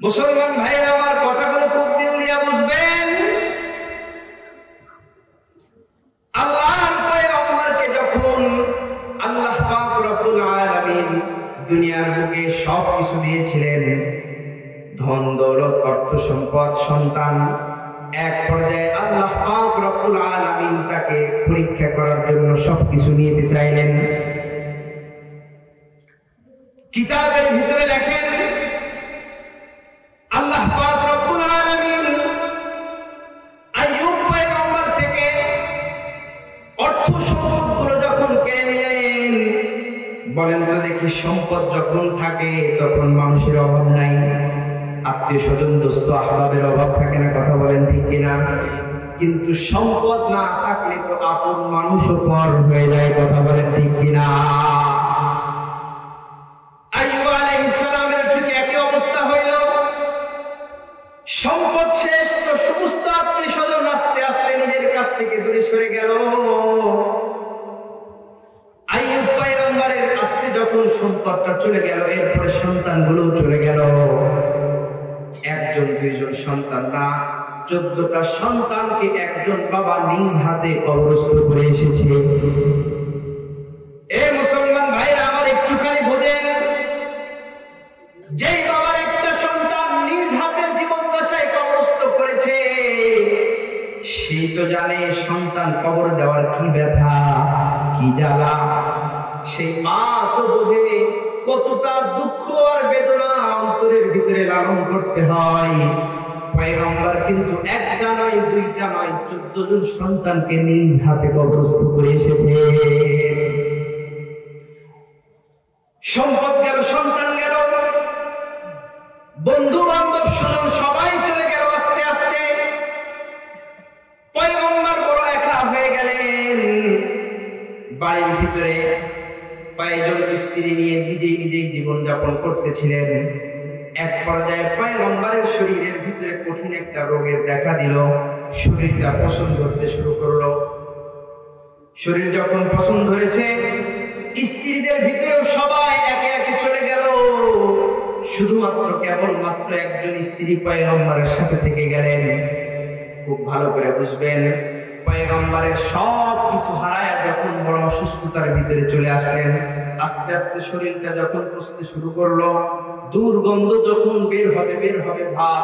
মুসলমান ভাইরা আমার কথাগুলো খুব দিল দিয়া বুঝবেন। আল্লাহর পয়গম্বরকে যখন আল্লাহ পাক রব্বুল আলামিন দুনিয়ার বুকে সব কিছু দিয়েছিলেন, ধন দৌলত অর্থ সম্পদ সন্তান, এক পর্যায়ে আল্লাহ পাক রব্বুল আলামিন তাকে পরীক্ষা করার জন্য সবকিছু নিতে চাইলেন। কিতাবের ভিতরে লেখেন আল্লাহ পাক রব্বুল আলামিন আইয়ুব পয়গম্বর থেকে অর্থ সম্পদগুলো যখন কেড়ে নিলেন, বলেন তো দেখি, সম্পদ যখন থাকে তখন মানুষের অভাব নাই, আত্মীয় স্বজন দোস্ত আহবাবের অভাব থাকে না, কথা বলেন ঠিক কিনা? কিন্তু সম্পদ না থাকলে তো আপন মানুষও পর হয়ে যায়, কথা বলেন ঠিক কিনা? আইয়ুব আলাইহিস সালামের ঠিক একই অবস্থা হইল। সম্পদ শেষ তো সমস্ত আত্মীয় স্বজন আস্তে আস্তে নিজের কাছ থেকে দূরে সরে গেল। আইয়ুব পয়গম্বরের আস্তে যখন সম্পদটা চলে গেল, এরপরে সন্তানগুলো চলে গেল। একজন দুইজন সন্তান না, 14টা সন্তানকে একজন বাবা নিজ হাতে কবরস্থ করে এসেছে। এ মুসলমান ভাইরা আমার একটুখানি বোঝেন, যেই বাবার একটা সন্তান নিজ হাতে জীবন দশায় কবরস্থ করেছে, সেই তো জানে সন্তান কবর দেওয়ার কি ব্যথা, কি জ্বালা। সেই মা তো বোঝে কতটা দুঃখ আর বেদনা অন্তরের ভিতরে লালন করতে হয়। পয়গম্বর কিন্তু একটা নয়, দুইটা নয়, 14 জন সন্তানকে নিজ হাতে কবরস্থ করে এসেছে। সম্পদ গেল, সন্তান গেল, বন্ধু বান্ধব স্বজন সবাই চলে গেল আস্তে আস্তে। পয়গম্বর বড় একা হয়ে গেলেন। বাড়ির ভিতরে কয়েকজন স্ত্রী নিয়ে নিজেই জীবন যাপন করতেছিলেন। এক পর্যায়ে পয়গম্বরের শরীরের ভিতরে কঠিন একটা রোগের দেখা দিল। শরীরটা পছন ধরতে শুরু করলো। শরীর যখন পছন ধরেছে, স্ত্রীদের ভিতরেও সবাই একে একে চলে গেল। শুধুমাত্র কেবলমাত্র একজন স্ত্রী পয়গম্বরের সাথে থেকে গেলেন। খুব ভালো করে বুঝবেন, পয়গম্বরের সব কিছু হারায় যখন বড় অসুস্থতার ভিতরে চলে আসলেন, আস্তে আস্তে শরীরটা যখন পচতে শুরু করলো, দুর্গন্ধ যখন বের হবে ভাব,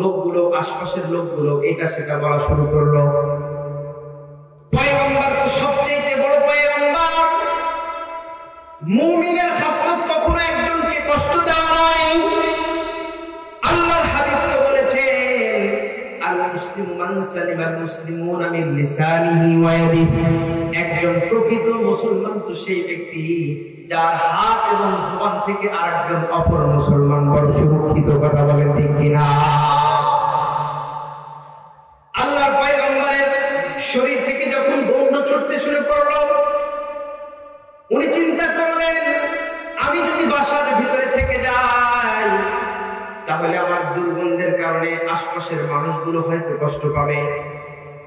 লোকগুলো আশপাশের লোকগুলো এটা সেটা বলা শুরু করলো। পয়গম্বর তো সবচেয়ে বড় পয়গম্বর। মুমিনের খাসলত কখনো একজনকে কষ্ট দেওয়া নাই। আল্লাহর হাবিব তো বলেছেন, আল মুসলিমু মান সালিমাল মুসলিমুনা মিন লিসানিহি ওয়া ইয়াদিহি। একজন প্রকৃত মুসলমান তো সেই ব্যক্তি যার হাত এবং জবান থেকে আরেকজন অপর মুসলমান বড় সুরক্ষিত, কথা বলেন ঠিক কিনা? আল্লাহর পয়গম্বরের শরীর থেকে যখন গন্ধ ছুটতে শুরু করলো, উনি চিন্তা করলেন, আমি যদি বাসার ভিতরে থেকে যাই তাহলে আমার দুর্গন্ধের কারণে আশপাশের মানুষগুলো হয়তো কষ্ট পাবে,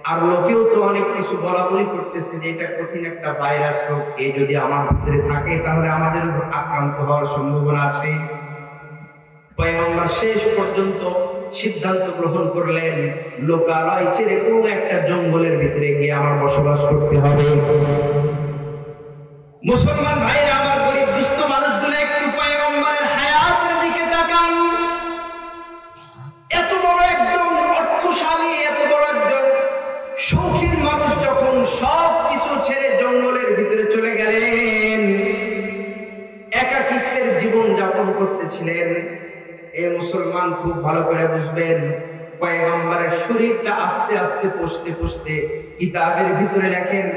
আর লোকেও তো অনেক কিছু বলাবলি করতেছে যে এটা কঠিন একটা ভাইরাস রোগ, এই যদি আমার ভিতরে থাকে তাহলে আমাদের উপর আক্রান্ত হওয়ার সম্ভাবনা আছে। পয়গম্বর শেষ পর্যন্ত সিদ্ধান্ত গ্রহণ করলেন, লোকালয় ছেড়ে কোনো একটা জঙ্গলের ভিতরে গিয়ে আমার বসবাস করতে হবে। মুসলমান ভাইরা আমার, গরিব দুস্থ মানুষগুলো একটু পয়গম্বরের হায়াতের দিকে তাকান। এত বড় একজন অর্থশালী, এত বড় একজন শৌখিন মানুষ যখন সব কিছু ছেড়ে জঙ্গলের ভিতরে চলে গেলেন, একাকিত্বের জীবন যাপন করতেছিলেন। এই মুসলমান খুব ভালো করে বুঝবেন, পয়গম্বরের শরীরটা আস্তে আস্তে পচতে কিতাবের ভিতরে লেখেন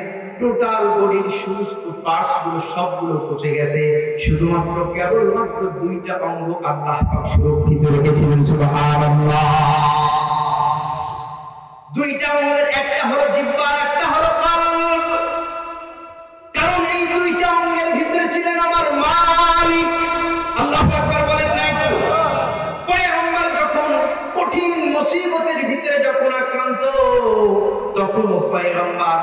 টোটাল বডির সমস্ত পার্টস গুলো সবগুলো পচে গেছে, শুধুমাত্র কেবলমাত্র 2টা অঙ্গ আল্লাহ পাক সুরক্ষিত রেখেছিলেন। সুবহানাল্লাহ। 2টা অঙ্গের একটা হলো জিহ্বা, একটা হলো কলব। কারণ এই 2টা অঙ্গের ভিতরে ছিলেন আমার মালিক। আল্লাহু আকবার বলেন না? পয়গম্বর যখন কঠিন মুসিবতের ভিতরে যখন আক্রান্ত, তখন পয়গম্বর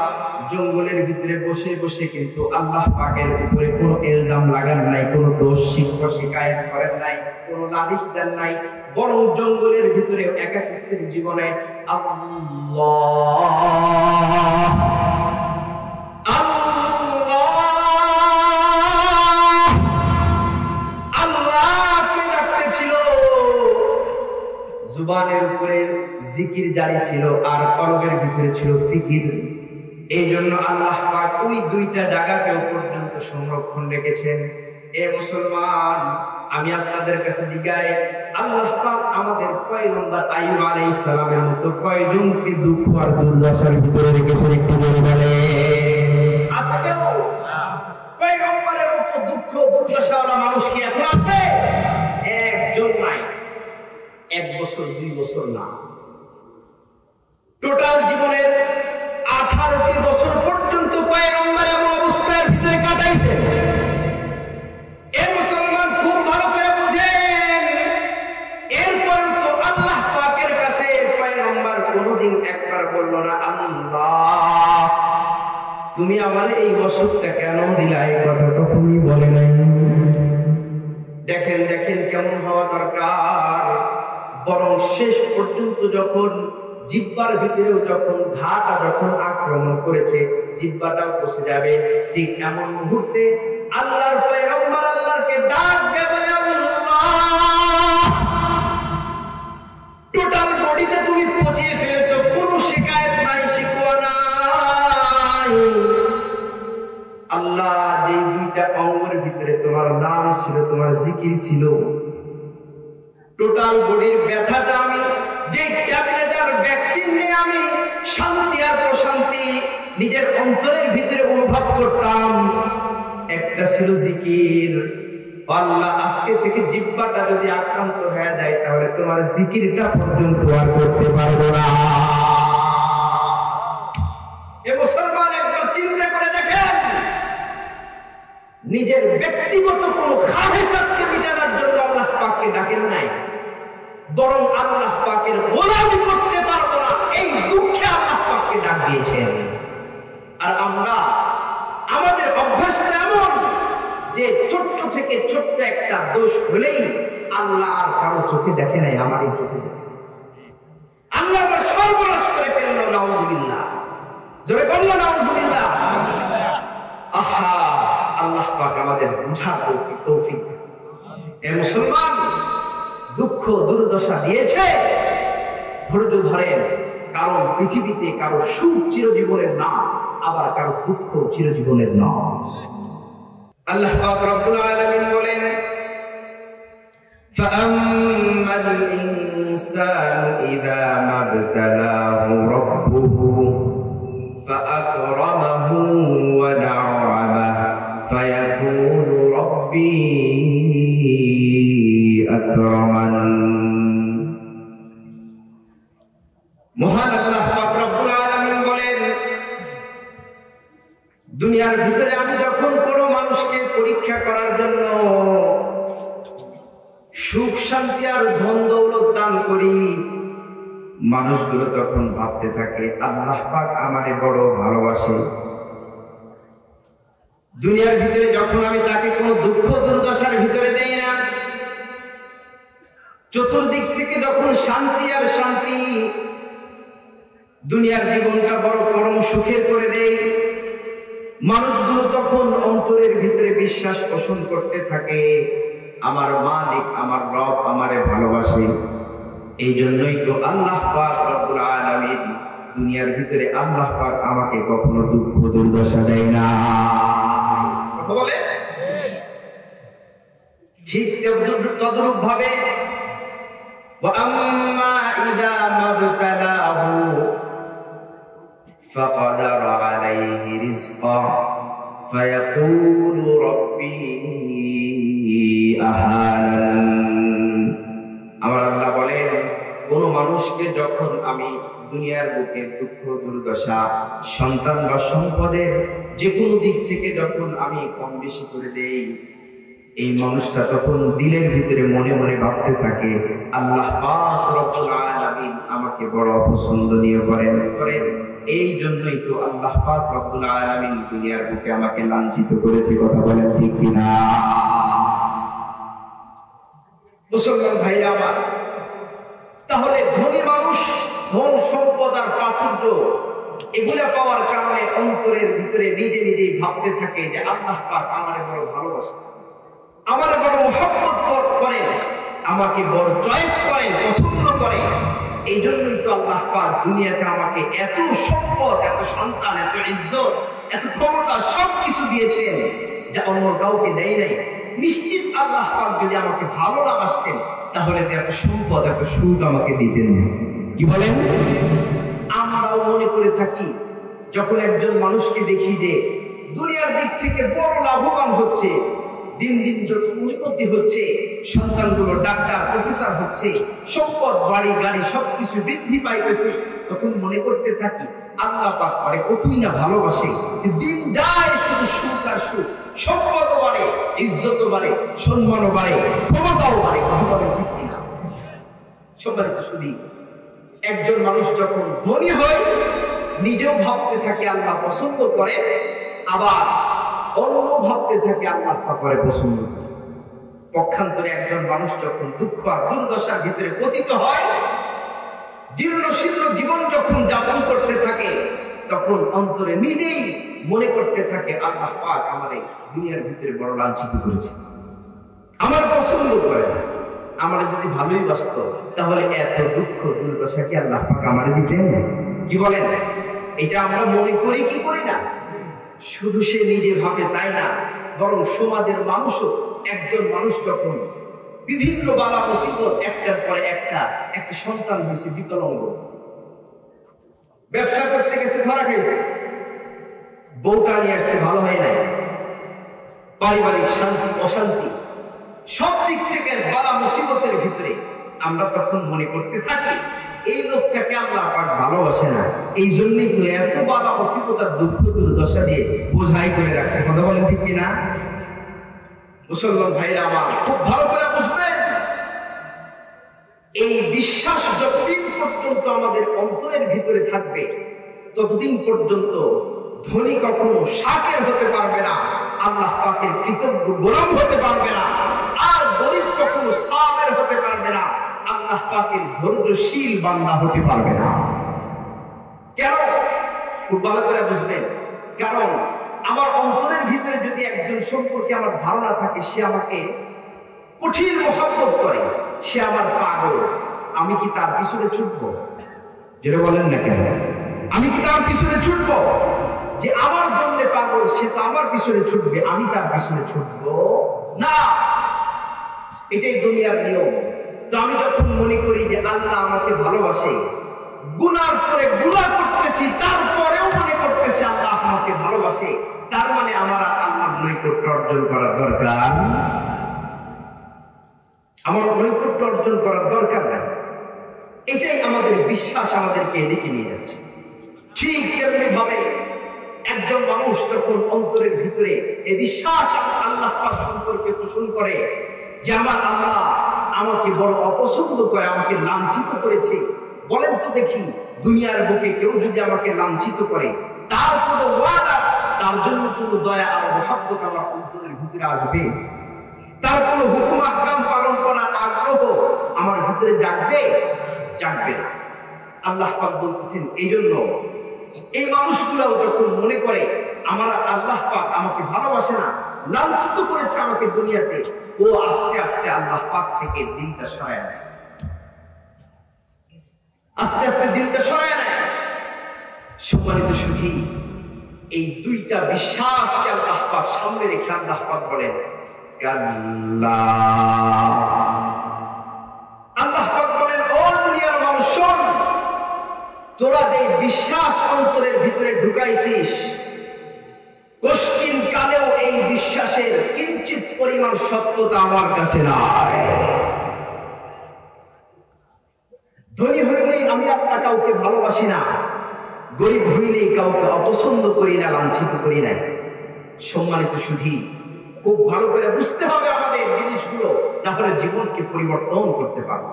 জঙ্গলের ভিতরে বসে বসে কিন্তু আল্লাহ পাকের উপরে কোনো ইলজাম লাগান নাই, কোনো দোষ শিকায়ত করেন নাই, কোনো নালিশ দেন নাই, বরং জঙ্গলের ভিতরে একাকিত্বের জীবনে আল্লাহকে ডাকতেছিল। জুবানের উপরে জিকির জারি ছিল আর কলবের ভিতরে ছিল ফিকির। এই জন্য আল্লাহ পাক ওই দুইটা জায়গাকে পর্যন্ত সংরক্ষণ রেখেছেন। এ মুসলমান, আমি আপনাদের কাছে জিজ্ঞাসা, আল্লাহ পাক আমাদের পয়গম্বর আইয়ুব আলাইহিস সালামের মতো কয়জনকে দুঃখ আর দুর্দশার ভিতরে রেখেছেন একটু বলে বলেন? আছে কেউ? পয়গম্বরের মতো দুঃখ দুর্দশাওয়ালা মানুষ কি এখন আছে? একজন নাই। 1 বছর 2 বছর না, টোটাল জীবনের 18টি বছর পর্যন্ত পয়গম্বর এমন অবস্থার ভিতরে কাটাইছেন। এ মুসলমান খুব ভালো করে বুঝেন, এরপর তো আল্লাহ পাকের কাছে পয়গম্বর কোনদিন একবার বলল না, আল্লাহ তুমি আমার এই অসুখটা কেন দিলা, এই কথা কখনই বলে নাই। দেখেন দেখেন কেমন হওয়া দরকার। বরং শেষ পর্যন্ত যখন জিহ্বার ভিতরেও যখন ঘাটা যখন আক্রমণ করেছে, জিহ্বাটাও বসে যাবে, ঠিক এমন মুহূর্তে আল্লাহর পয়গম্বর আল্লাহকে ডাক দিয়ে বলে, আল্লাহ টোটাল বডিতে তুমি পচিয়ে ফেলেছো, কোনো শিকায়ত নাই, শিকওয়া নাই। আল্লাহ যে দুইটা অঙ্গের ভিতরে তোমার নাম ছিল, তোমার জিকির ছিল, টোটাল বডির ব্যথাটা আমি যে ট্যাবলেট আর ভ্যাকসিন নিয়ে আমি শান্তি আর প্রশান্তি নিজের অন্তরের ভিতরে অনুভব করতাম, একটা ছিল জিকির। আল্লাহ আজকে থেকে জিহ্বাটা যদি আক্রান্ত হয়ে যায় তাহলে তোমার জিকিরটা পর্যন্ত আর করতে পারবো না। এ মুসলমান, একবার চিন্তা করে দেখেন, নিজের ব্যক্তিগত কোন খাহেসাতকে মিটানোর জন্য আল্লাহ পাককে ডাকেন নাই, বরং আল্লাহ পাকের গোলামি করতে পারবো না এই দুঃখে আল্লাহ পাককে ডাক দিয়েছেন। আর আমরা আমাদের অভ্যাস এমন যে ছোট্ট থেকে ছোট্ট একটা দোষ হলেই আল্লাহ আর কারো চোখে দেখে নাই, আমারই চোখে দেখছে। আল্লাহ আমার সর্বনাশ করে ফেললো, নাউজুবিল্লাহ। জোরে বললো নাউজুবিল্লাহ। আহা, আল্লাহ পাক আমাদের বুঝার তৌফিক। এ মুসলমান, দুঃখ দুর্দশা দিয়েছে, ধৈর্য ধরেন, কারণ পৃথিবীতে কারো সুখ চিরজীবনের না, আবার কারো দুঃখ চিরজীবনের না। আল্লাহ পাক রব্বুল আলামিন বলেন, ফাআম্মাল ইনসানু ইযা মাবতালাহু রাব্বুহু ফাআকরামাহু ওয়া না'আমাহু ফায়াকুলু রাব্বি আকরামান। মহান আল্লাহ পাক রব্বুল আলামিন বলেন, দুনিয়ার ভিতরে আমি যখন কোনো মানুষকে পরীক্ষা করার জন্য সুখ শান্তি আর ধন দৌলত দান করি, মানুষগুলো তখন ভাবতে থাকে আল্লাহ পাক আমারে বড় ভালোবাসে। দুনিয়ার ভিতরে যখন আমি তাকে কোনো দুঃখ দুর্দশার ভিতরে দেই না, চতুর্দিক থেকে যখন শান্তি আর শান্তি, দুনিয়ার জীবনটা বড় পরম সুখের করে দেই, মানুষগুলো তখন অন্তরের ভিতরে বিশ্বাস পোষণ করতে থাকে আমার মালিক, আমার রব আমারে ভালোবাসে। এই জন্যই তো আল্লাহ পাক রব্বুল আলামিন দুনিয়ার ভিতরে আল্লাহ পাক আমাকে কখনো দুঃখ দুর্দশা দেয় না। কথা বলে ঠিক তদ্রূপ ভাবে, ওয়া আম্মা ইযা মাবতালাহু ফাকাদারা আলাইহি রিজকা ফায়াকুলু রাব্বি আহানান। আমার আল্লাহ বলেন, কোন মানুষকে যখন আমি দুনিয়ার বুকে দুঃখ দুর্দশা, সন্তান বা সম্পদের যে কোনো দিক থেকে যখন আমি কম বেশি করে দেই, এই মানুষটা তখন দিলের ভিতরে মনে মনে ভাবতে থাকে আল্লাহ পাক রব্বুল আলামিন আমাকে বড় পছন্দনীয় করেন। এই জন্যই তো আল্লাহ পাক রব্বুল আলামিন দুনিয়ার বুকে আমাকে লাঞ্ছিত করেছে। কথা বলেন ঠিক কিনা? মুসলমান ভাইরা আমার, তাহলে ধনী মানুষ ধন সম্পদ আর প্রাচুর্য এগুলা পাওয়ার কারণে অন্তরের ভিতরে নিজে নিজেই ভাবতে থাকে যে আল্লাহ পাক আমারে বড় ভালোবাসেন, আমারে বড় মহব্বত করেন, আমাকে বড় চয়েস করেন, পছন্দ করেন। এই জন্যই তো আল্লাহ পাক দুনিয়াতে আমাকে এত সম্পদ, এত সন্তান, এত ইজ্জত, এত ক্ষমতা সবকিছু দিয়েছেন যা অন্য কাউকে দেয় নাই। নিশ্চিত আল্লাহ পাক যদি আমাকে ভালো না বাসতেন তাহলে তো এত সম্পদ, এত সুখ আমাকে দিতেন না। কি বলেন? আমরাও মনে করে থাকি যখন একজন মানুষকে দেখি যে দুনিয়ার দিক থেকে বড় লাভবান হচ্ছে, দিন দিন যত উন্নতি হচ্ছে, সন্তানগুলো ডাক্তার প্রফেসর হচ্ছে, সম্পদ বাড়ি গাড়ি সবকিছু বৃদ্ধি পাইতেছে, তখন মনে করতে থাকি আল্লাহ পাক করে কতই না ভালোবাসে। দিন যায় শুধু সুখ আর সুখ, সম্পদও বাড়ে, ইজ্জতও বাড়ে, সম্মানও বাড়ে, ক্ষমতাও বাড়ে। কথা বলেন ঠিক কিনা? সম্মানিত শুধু একজন মানুষ যখন ধনী হয় নিজেও ভাবতে থাকে আল্লাহ পছন্দ করে, আবার অন্য ভাবতে থাকে আল্লাহ করে পছন্দ করে। পক্ষান্তরে একজন মানুষ যখন দুঃখ আর দুর্দশার ভিতরে পতিত হয়, জীর্ণ শীর্ণ জীবন যখন যাপন করতে থাকে, তখন অন্তরে নিজেই মনে করতে থাকে আল্লাহ পাক আমাদের দুনিয়ার ভিতরে বড় লাঞ্ছিত করেছে, আমার পছন্দ করে না। আমার যদি ভালোই বাসত তাহলে এত দুঃখ দুর্দশা কি আল্লাহ পাক আমারে দিতেন? কি বলেন? এটা আমরা মনে করি কি করি না? শুধু সে নিজে ভাবে তাই না, বরং সমাজের মানুষও, একজন মানুষ যখন বিভিন্ন বালা মুসিবত একটার পরে একটা সন্তান হয়েছে বিকলাঙ্গ, ব্যবসা করতে গেছে ধরা খাইছে, বউটা নিয়ে আসছে ভালো হয় নাই, পারিবারিক শান্তি অশান্তি সব দিক থেকে বালা মুসিবতের ভিতরে আমরা তখন মনে করতে থাকি এই লোকটাকে আল্লাহ পাক ভালোবাসে না, এই জন্যই তো এত বালা মুসিবত আর দুঃখ দুর্দশা দিয়ে বোঝাই করে রাখছে। কথা বলেন ঠিক কিনা? মুসলমান ভাইরা আমার, খুব ভালো করে বুঝবেন, এই বিশ্বাস যতদিন পর্যন্ত আমাদের অন্তরের ভিতরে থাকবে ততদিন পর্যন্ত ধনী কখনো শাকের হতে পারবে না, আল্লাহ পাকের কৃতজ্ঞ গোলাম হতে পারবে না, আর গরিব কখনো সাবের হতে পারবে না, আল্লাহ পাকের ধৈর্যশীল বান্দা হতে পারবে না। কেন? খুব ভালো করে বুঝবেন, কারণ আমার অন্তরের ভিতরে যদি একজন সম্পর্কে আমার ধারণা থাকে সে আমাকে কঠিন মহব্বত করে, সে আমার পাগল, আমি কি তার পিছনে ছুটবো? যেটা বলেন না কেন, আমি কি তার পিছনে ছুটবো? যে আমার জন্য পাগল সে তো আমার পিছনে ছুটবে, আমি তার পিছনে ছুটবো না। এটাই দুনিয়ার নিয়ম। তো আমি যখন মনে করি যে আল্লাহ আমাকে ভালোবাসে, গুনার পরে গুনাহ করতেছি, তারপরেও মনে করতেছি আল্লাহ আমাকে ভালোবাসে, তার মানে আমার আল্লাহর নৈকট্য অর্জন করার দরকার, আমার নৈকট্য অর্জন করার দরকার নাই। এটাই আমাদের বিশ্বাস আমাদেরকে এদিকে নিয়ে যাচ্ছে। ঠিক তেমনি ভাবে একজন মানুষ যখন অন্তরের ভিতরে এই বিশ্বাস আল্লাহ পাক সম্পর্কে পোষণ করে যে আমার আল্লাহ আমাকে বড় অপছন্দ করে, আমাকে লাঞ্ছিত করেছে, বলেন তো দেখি দুনিয়ার বুকে কেউ যদি আমাকে লাঞ্ছিত করে তার কোনো ওয়াদা, তার জন্য কোনো দয়া আর মহব্বত আমার অন্তরের ভিতরে আসবে? তার কোনো হুকুম আহকাম পালন করার আগ্রহ আমার ভিতরে জাগবে? জাগবে না। আল্লাহ পাক বলতেছেন এই জন্য এই মানুষগুলো যখন মনে করে আমার আল্লাহ পাক আমাকে ভালোবাসে না, লাঞ্ছিত করেছে আমাকে দুনিয়াতে, ও আস্তে আস্তে আল্লাহ পাক থেকে দিলটা সরায় নেয়, আস্তে আস্তে দিলটা সরায় নেয়। সম্মানিত সুধী, এই দুইটা বিশ্বাসকে আল্লাহ পাক সামনে রেখে আল্লাহ পাক বলেন কাল্লা। আল্লাহ পাক বলেন ও দুনিয়ার মানুষ শোন, তোরা যে বিশ্বাস অন্তরের ভিতরে ঢুকাইছিস, কশ্চিন কালেও এই বিশ্বাসের কিঞ্চিত পরিমাণ সত্যতা আমার কাছে নাই। ধনী হইলেই আমি আপনার কাউকে ভালোবাসি না, গরিব হইলেই কাউকে অপছন্দ করি না, লাঞ্ছিত করি না। সম্মানিত সুধী, খুব ভালো করে বুঝতে হবে আমাদের জিনিসগুলো, তাহলে জীবনকে পরিবর্তন করতে পারবো।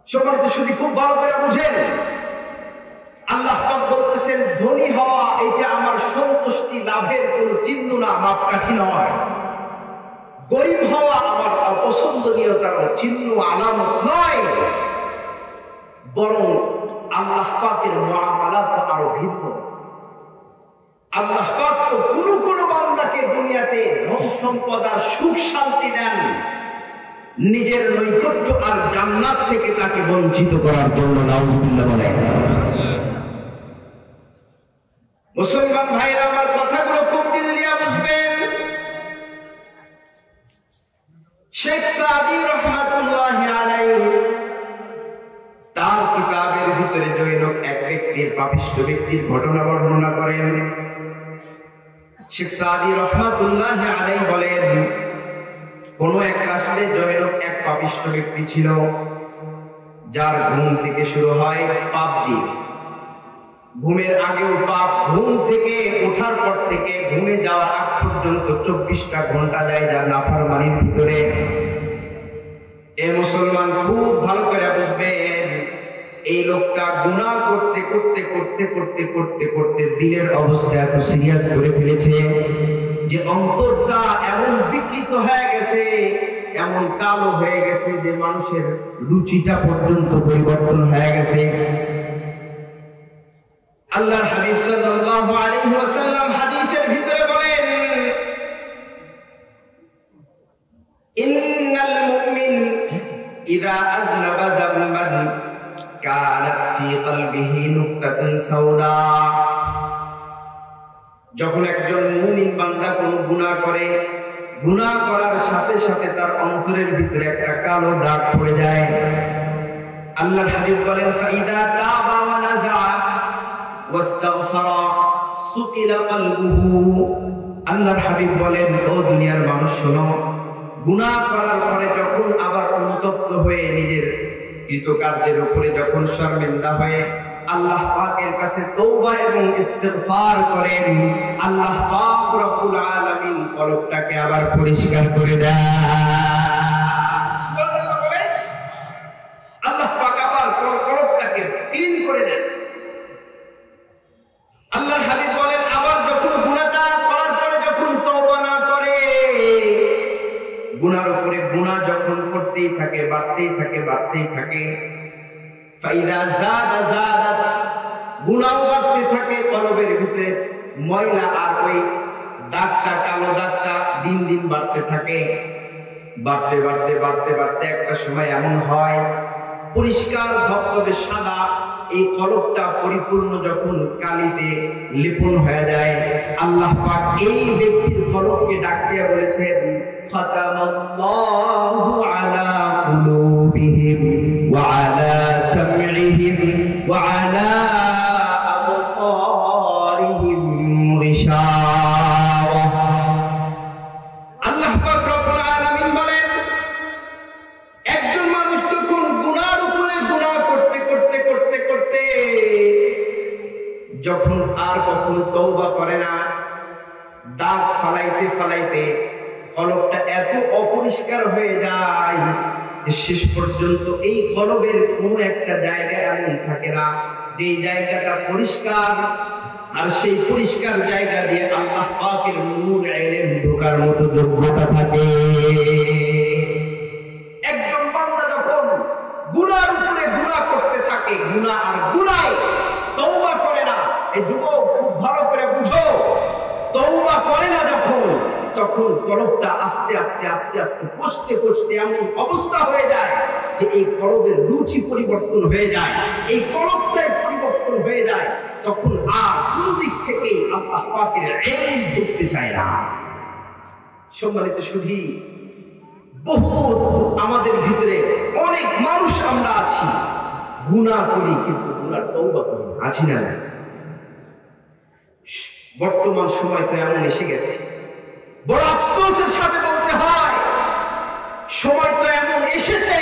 সম্মানিত সুধী, খুব ভালো করে বুঝেন, আল্লাহ পাক বলতেছেন ধনী হওয়া এটা আমার সন্তুষ্টি লাভের কোনো চিহ্ন না, মাপকাঠি নয়। গরিব হওয়া আমার অপছন্দনীয়তার চিহ্ন আলামত নয়, বরং আল্লাহ পাকের মুআমালাত আরো ভিন্ন। আল্লাহ পাক তো কোন বান্দাকে দুনিয়াতে ধন সম্পদ আর সুখ শান্তি দেন নিজের নৈকট্য আর জান্নাত থেকে তাকে বঞ্চিত করার জন্য। নাউযুবিল্লাহ বলেন। মুসলমান ভাইরা আমার কথাগুলো খুব দিল দিয়ে বুঝবেন। শেখ সাদি রহমাতুল্লাহি আলাইহি তার কিতাবের ভিতরে জৈনক এক ব্যক্তির, পাপিষ্ঠ ব্যক্তির ঘটনা বর্ণনা করেন। শেখ সাদি রহমাতুল্লাহি আলাইহি বলেন, কোন এক রাষ্ট্রে জৈনক এক পাপিষ্ঠ ব্যক্তি ছিল, যার ঘুম থেকে শুরু হয় পাপ দিয়ে। ঘুমের আগেও পাপ, ঘুম থেকে ওঠার পর থেকে ঘুমে যাওয়ার আগ পর্যন্ত 24টা ঘন্টা যায় যার নাফরমানির ভিতরে। এ মুসলমান খুব ভালো করে বুঝবেন, এই লোকটা গুনাহ করতে করতে করতে করতে করতে করতে দিলের অবস্থা এত সিরিয়াস করে ফেলেছে যে অন্তরটা এমন বিকৃত হয়ে গেছে, এমন কালো হয়ে গেছে যে মানুষের রুচিটা পর্যন্ত পরিবর্তন হয়ে গেছে। আল্লাহর হাবিব সাল্লাল্লাহু আলাইহি ওয়াসাল্লাম হাদিসের ভিতরে বলেন, ইন্নাল মুমিন ইযা আযনাবা যামবান কানাত ফি কলবিহি নুকতাতুন সাওদা। যখন একজন মুমিন বান্দা কোনো গুনাহ করে, গুনাহ করার সাথে সাথে তার অন্তরের ভিতরে একটা কালো দাগ পড়ে যায়। আল্লাহর হাবিব বলেন, ফাইদা তাবা ওয়া নাযা ওয়াস্তাগফারা সুকিলা কলবুহু। আল্লাহর হাবিব বলেন, ও দুনিয়ার মানুষ শোনো, গুনাহ করার পরে যখন আবার অনুতপ্ত হয়ে নিজের কৃতকার্যের উপরে যখন শর্মিন্দা হয়ে আল্লাহ পাকের কাছে তওবা এবং ইস্তিগফার করেন, আল্লাহ পাক রব্বুল আলামিন কলবটাকে আবার পরিষ্কার করে দেন। সুবহানাল্লাহ বলেন। আল্লাহ পাক আবার কলবটাকে ক্লিন করে দেন। আল্লাহর হাবিব বলেন, আবার যখন গুনাহটা করার পরে যখন তওবা না করে, গুনার উপরে গুনাহ যখন করতেই থাকে, বাড়তেই থাকে, বাড়তেই থাকে, ফাইদা যাদা যাদাত, গুনাহ বাড়তে থাকে, কলবের ভিতরে ময়লা আর ওই দাগটা, কালো দাগটা দিন দিন বাড়তে থাকে। বাড়তে বাড়তে বাড়তে বাড়তে একটা সময় এমন হয়, পরিষ্কার ধবধবে সাদা এই কলবটা পরিপূর্ণ যখন কালিতে লেপন হয়ে যায়, আল্লাহ পাক এই ব্যক্তির কলবকে ডাক দিয়ে বলেছেন, খাতামাল্লাহু আলা কুলুবিহিম ওয়া আলা সামইহিম ওয়া আলা আবসারিহিম গিশাওয়া। আল্লাহ পাক রব্বুল আলামিন বলেন, একজন মানুষ যখন গুনার উপরে গুনাহ করতে করতে করতে করতে যখন আর কখনো তওবা করে না, দাগ ফালাইতে ফালাইতে কলবটা এত অপরিষ্কার হয়ে যায় শেষ পর্যন্ত এই কলবের কোনো একটা জায়গা এমন থাকে না যে জায়গাটা পরিষ্কার, আর সেই পরিষ্কার জায়গা দিয়ে আল্লাহ পাকের নূর ইলম ঢোকার মতো যোগ্যতা থাকে। একজন বান্দা যখন গুনার উপরে গুনাহ করতে থাকে, গুনাহ আর গুনায় তওবা করে না, এই যুবক খুব ভালো করে বুঝো, তওবা করে না যখন, তখন কলবটা আস্তে আস্তে আস্তে আস্তে পচতে পচতে এমন অবস্থা হয়ে যায় যে এই কলবের রুচি পরিবর্তন হয়ে যায়, এই কলবটাই পরিবর্তন হয়ে যায়, তখন আর কোন দিক থেকে আল্লাহ পাকের ইলম ঢুকতে চায় না। সম্মানিত সুধী, বহুত আমাদের ভিতরে অনেক মানুষ আমরা আছি, গুনাহ করি কিন্তু গুনার তওবা করি না, আছি না? বর্তমান সময় তো এমন এসে গেছে, বড় আফসোসের সাথে বলতে হয়, সময় তো এমন এসেছে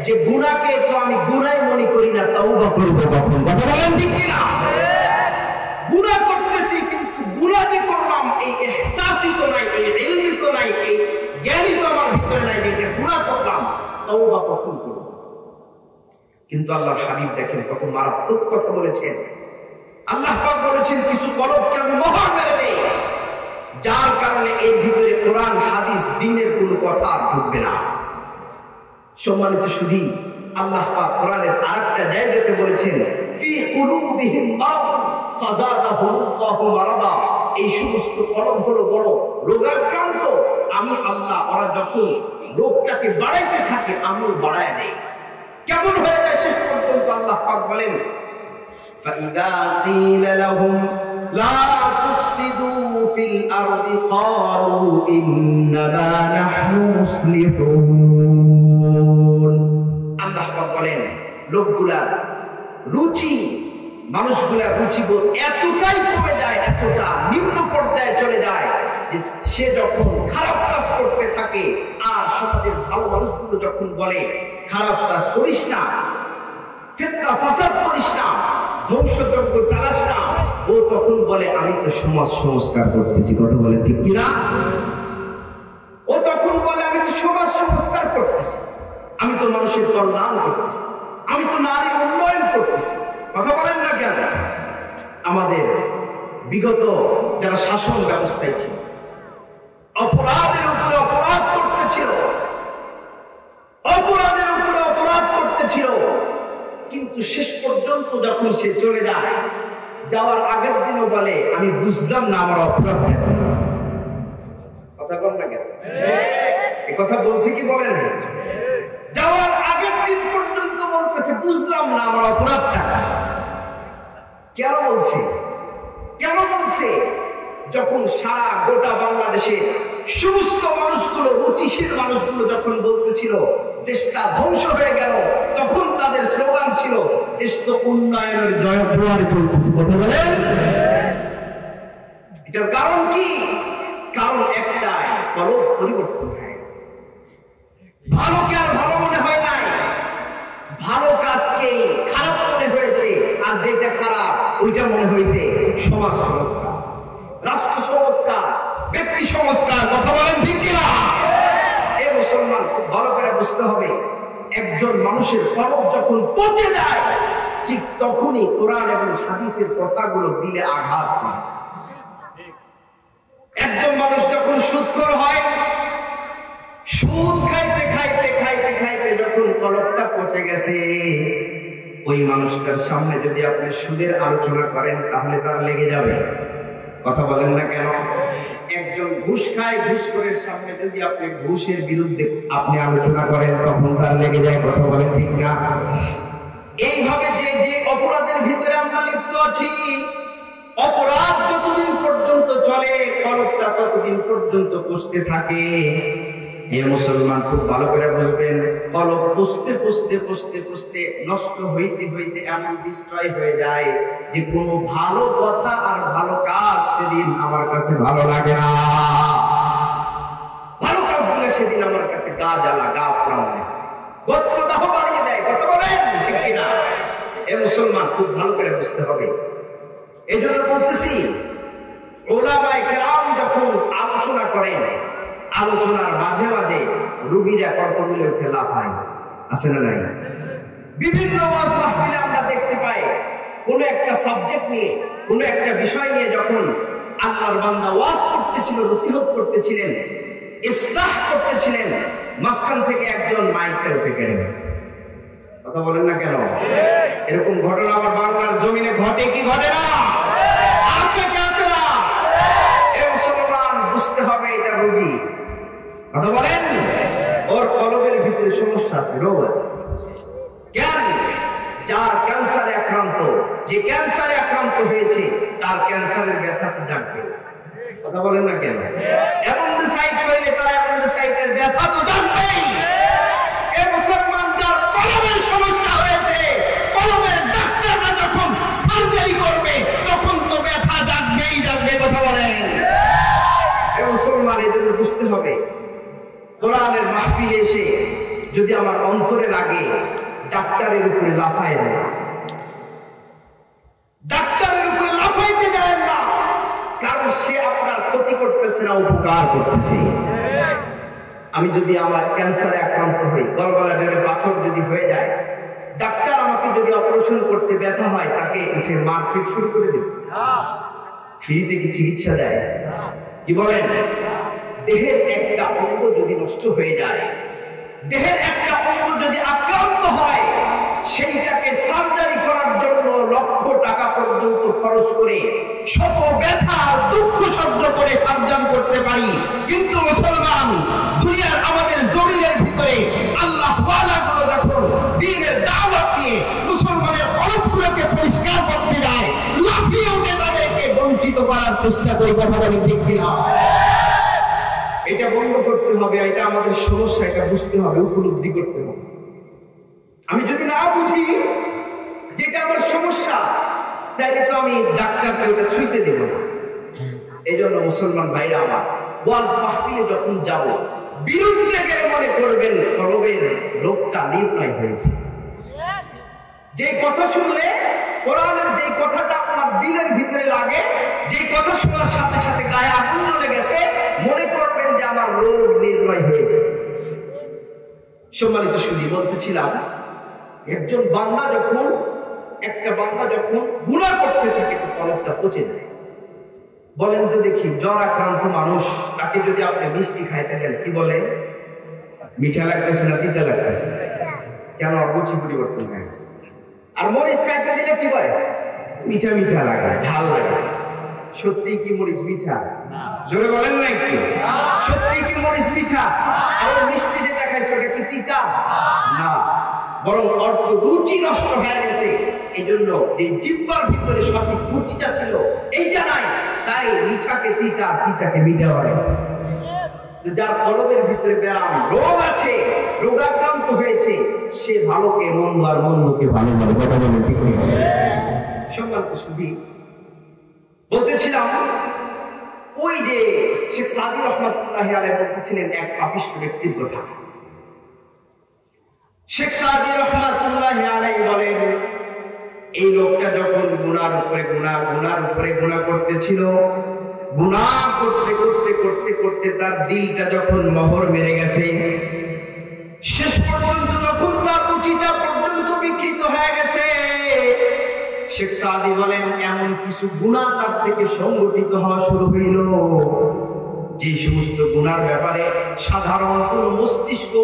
যে গুনাহকে তো আমি গুনাহ মনে করি না, তওবা করব কখন? কথা বলেন ঠিক কিনা? গুনাহ করতেছি কিন্তু গুনাহ যে করলাম এই ইহসাসই তো নাই, এই ইলমি তো নাই, এই জ্ঞানই তো আমার ভিতরে নাই যে গুনাহ করলাম, তওবা কখন করব? কিন্তু আল্লাহর হাবিব দেখেন কত মারাত্মক কথা বলেছেন। আল্লাহ পাক বলেছেন কিছু কলবকে আমি মোহর মেরে দেই, যার কারণে এর ভিতরে কোরআন হাদিস দ্বীনের কোনো কথা ঢুকবে না। সম্মানিত শুধু আল্লাহ পাক কোরআনের আরেকটা জায়গাতে বলেছেন ফি কুলুবিহিম মারাদ ফাযাদাহুমুল্লাহু মারাদা, এই সমস্ত কলব হলো বড় রোগাক্রান্ত, আমি আল্লাহ ওরা যখন রোগটাকে বাড়াইতে থাকে আমিও বাড়ায় দেই। কেমন হয়ে যায় শেষ পর্যন্ত আল্লাহ পাক বলেন ফাইদা কিলা লাহুম লা তুফসিদু ফিল আরদি ক্বালু ইন্নামা নাহনু মুসলিহুন। আল্লাহ পাক বলেন লোকগুলা রুচি, মানুষগুলা রুচিবোধ এতটাই কমে যায়, এতটা নিম্ন পর্যায়ে চলে যায় যে সে যখন খারাপ কাজ করতে থাকে আর সমাজের ভালো মানুষগুলো যখন বলে খারাপ কাজ করিস না, ফিতনা ফাসাদ করিস না, ধ্বংসযজ্ঞ চালাস না, ও তখন বলে আমি তো সমাজ সংস্কার করতেছি। কথা বলে ঠিক কিনা? ও তখন বলে আমি তো সমাজ সংস্কার করতেছি, আমি তো মানুষের কল্যাণ করতেছি, আমি তো নারী উন্নয়ন করতেছি। কথা বলেন না কেন? আমাদের বিগত যারা শাসন ব্যবস্থায় ছিল অপরাধের উপরে অপরাধ করতেছিল, অপরাধের উপরে অপরাধ করতেছিল, কিন্তু শেষ পর্যন্ত যখন সে চলে যায়, যাওয়ার আগের দিনও বলে আমি বুঝলাম না আমার অপরাধ। কথা বল না কেন? এই কথা বলছি কি বলেন? যাওয়ার আগের দিন পর্যন্ত বলতেছে বুঝলাম না আমার অপরাধটা। কেন বলছে? কেন বলছে? যখন সারা গোটা বাংলাদেশে সমস্ত মানুষগুলো, রুচিশীল মানুষগুলো যখন বলতেছিল দেশটা ধ্বংস হয়ে গেল, তখন তাদের স্লোগান ছিল দেশ তো উন্নয়নের জোয়ারে চলতেছে। কথা বলেন? এটার কারণ কি? কারণ একটাই, কলব পরিবর্তন হয়ে গেছে। ভালোকে আর ভালো মনে হয় নাই, ভালো কাজকে খারাপ মনে হয়েছে, আর যেটা খারাপ ওইটা মনে হয়েছে সমাজ সংস্কার, রাষ্ট্র সংস্কার, ব্যক্তি সংস্কার। কথা বলেন ঠিক কিনা? এই মুসলমান খুব ভালো করে বুঝতে হবে, একজন মানুষের কলব যখন পচে যায় ঠিক তখনই কোরআন এবং হাদিসের কথাগুলো দিলে আঘাত পায়। একজন মানুষ যখন সুদখোর হয়, সুদ খাইতে খাইতে খাইতে খাইতে যখন কলবটা পচে গেছে, ওই মানুষটার সামনে যদি আপনি সুদের আলোচনা করেন তাহলে তার লেগে যাবে। কথা বলেন না কেন? একজন ঘুষ খায়, ঘুষখোরের সামনে যদি আপনি ঘুষের বিরুদ্ধে আপনি আলোচনা করেন তখন তার লেগে যায়। কথা বলেন ঠিক না? এইভাবে যে যে অপরাধের ভিতরে আমরা লিপ্ত আছি, অপরাধ যতদিন পর্যন্ত চলে কলবটা ততদিন পর্যন্ত পুষতে থাকে। এ মুসলমান খুব ভালো করে বুঝবেন, কলব পুষতে পুষতে পুষতে পুষতে নষ্ট হইতে হইতে এমন ডিস্ট্রয় হয়ে যায় যে কোনো ভালো কথা আর ভালো কাজ সেদিন আমার কাছে ভালো লাগে না। ভালো কাজগুলো সেদিন আমার কাছে গা জ্বালা, গা পোড়ায়, গোত্রদাহ বাড়িয়ে দেয়। কথা বলেন ঠিক কিনা? এ মুসলমান খুব ভালো করে বুঝতে হবে। এই জন্য বলতেছি, ওলামায়ে কেরাম যখন আলোচনা করেন, আলোচনার মাঝে মাঝে রুগীরা কর্তব্যে উঠে লাফায়, আছে না নাই? বিভিন্ন ওয়াজ মাহফিলে আমরা দেখতে পাই কোন একটা সাবজেক্ট নিয়ে, কোন একটা বিষয় নিয়ে যখন আল্লাহর বান্দা ওয়াজ করতেছিল, নসিহত করতেছিলেন, ইসলাহ করতেছিলেন, মাঝখান থেকে একজন মাইকটা উঠে কেড়ে নেয়। কথা বলেন না কেন? এরকম ঘটনা আমার বাংলার জমিনে ঘটে কি ঘটে না? আছে কি আছে না? এই মুসলমান বুঝতে হবে এটা রোগী। কথা বলেন? ওর কলবের ভিতরে সমস্যা আছে, রোগ আছে। কেন? যার ক্যান্সারে আক্রান্ত, যে ক্যান্সারে আক্রান্ত হয়েছে তার ক্যান্সারের ব্যথা তো জানবে। কথা বলেন না কেন? অ্যাপেন্ডিসাইট হইলে তার অ্যাপেন্ডিসাইটের ব্যথা তো জানবেই। এই মুসলমান যার কলবের সমস্যা হয়েছে, কলবের ডাক্তাররা যখন সার্জারি করবে তখন তো ব্যথা জানবেই জানবে। কথা বলেন? এই মুসলমান এজন্য বুঝতে হবে, কোরআনের মাহফিলে এসে যদি আমার অন্তরে লাগে ডাক্তারের উপরে লাফায় না, ডাক্তারের উপরে লাফাইতে যায় না, কারণ সে আপনার ক্ষতি করতেছে না, উপকার করতেছে। আমি যদি আমার ক্যান্সারে আক্রান্ত হই, গলগলাডের পাথর যদি হয়ে যায়, ডাক্তার যদি অপারেশন করতে ব্যথা হয় তাকে উঠে মারপিট শুরু করে দেবে? ফ্রিতে কি চিকিৎসা দেয়? কি বলেন? দেহের একটা অঙ্গ যদি নষ্ট হয়ে যায়, দেহের একটা অঙ্গ যদি আক্রান্ত হয়, সেইটাকে সার্জারি করার জন্য লক্ষ টাকা পর্যন্ত খরচ করে শত ব্যথা দুঃখ সহ্য করে সার্জন করতে পারি। কিন্তু মুসলমান দুনিয়ার আমাদের জমিনের ভিতরে আল্লাহ ওয়ালাগুলো যখন দ্বীনের দাওয়াত দিয়ে মুসলমানের অরবগুলোকে পরিষ্কার করতে যায়, লাফিয়ে উঠে তাদেরকে বঞ্চিত করার চেষ্টা করে। কথা বলে ঠিক কিনা? এটা বন্ধ করতে হবে, এটা আমাদের সমস্যা, এটা বুঝতে হবে, উপলব্ধি করতে হবে। আমি যদি না বুঝি যেটা আমার সমস্যা, তাইলে তো আমি ডাক্তারকে ওটা ছুঁইতে দেব না। এই জন্য মুসলমান ভাইরা আমার, ওয়াজ মাহফিলে যখন যাব, বিরুদ্ধে গেলে মনে করবেন কলবের লোকটা নির্ণয় হয়েছে। যে কথা শুনলে কোরআনের যে কথাটা আপনার দিলের ভিতরে লাগে, যে কথা শোনার সাথে সাথে গায়ে আগুন জ্বলে গেছে, মনে করবেন যে আমার রোগ নির্ণয় হয়েছে। সম্মানিত সুধী, বলতেছিলাম একটা বান্দা যখন গুনাহ করতে থাকে তো কলবটা পচে যায়। বলেন তো দেখি, জ্বর আক্রান্ত মানুষ, তাকে যদি আপনি মিষ্টি খাইতে দেন, কি বলে? মিঠা লাগতেছে না তিতা লাগতেছে? কেন? রুচি পরিবর্তন হয়ে গেছে। আর মরিচ খাইতে দিলে কি হয়? মিঠা মিঠা লাগে, ঝাল লাগে। সত্যি কি মরিচ মিঠা? জোরে বলেন না একটু। সত্যি কি মরিচ মিঠা? আর মিষ্টি যেটা খাইছে ওটা কি তিতা? না, বরং অর্থ রুচি নষ্ট হয়ে গেছে। এই জন্য যে জিহ্বার ভিতরে সঠিক রুচিটা ছিল এইটা নাই, তাই মিঠাকে তিতা, তিতাকে মিঠা হয়ে গেছে। যার কলবের ভিতরে ব্যারাম, রোগ আছে, রোগাক্রান্ত হয়েছে, সে ভালোকে মন্দ আর মন্দকে ভালো বলে। কথা বলে ঠিক নেই? সম্মানিত সুধী, বলতেছিলাম ওই যে শেখ সাদি রহমাতুল্লাহ আলাইহি বলতেছিলেন এক পাপিষ্ঠ ব্যক্তির কথা। শেখ সাদি রহমাতুল্লাহ আলাইহি বলেন, এই লোকটা যখন গুনার উপরে গুনাহ করতেছিল, গুনাহ করতে করতে করতে করতে তার দিলটা যখন মোহর মেরে গেছে, শেষ পর্যন্ত যখন তার রুচিটা পর্যন্ত বিকৃত হয়ে গেছে, শেখ সাদি বলেন এমন কিছু গুনাহ তার থেকে সংগঠিত হওয়া শুরু হইল, যে সমস্ত গুনার ব্যাপারে সাধারণ কোন মস্তিষ্ক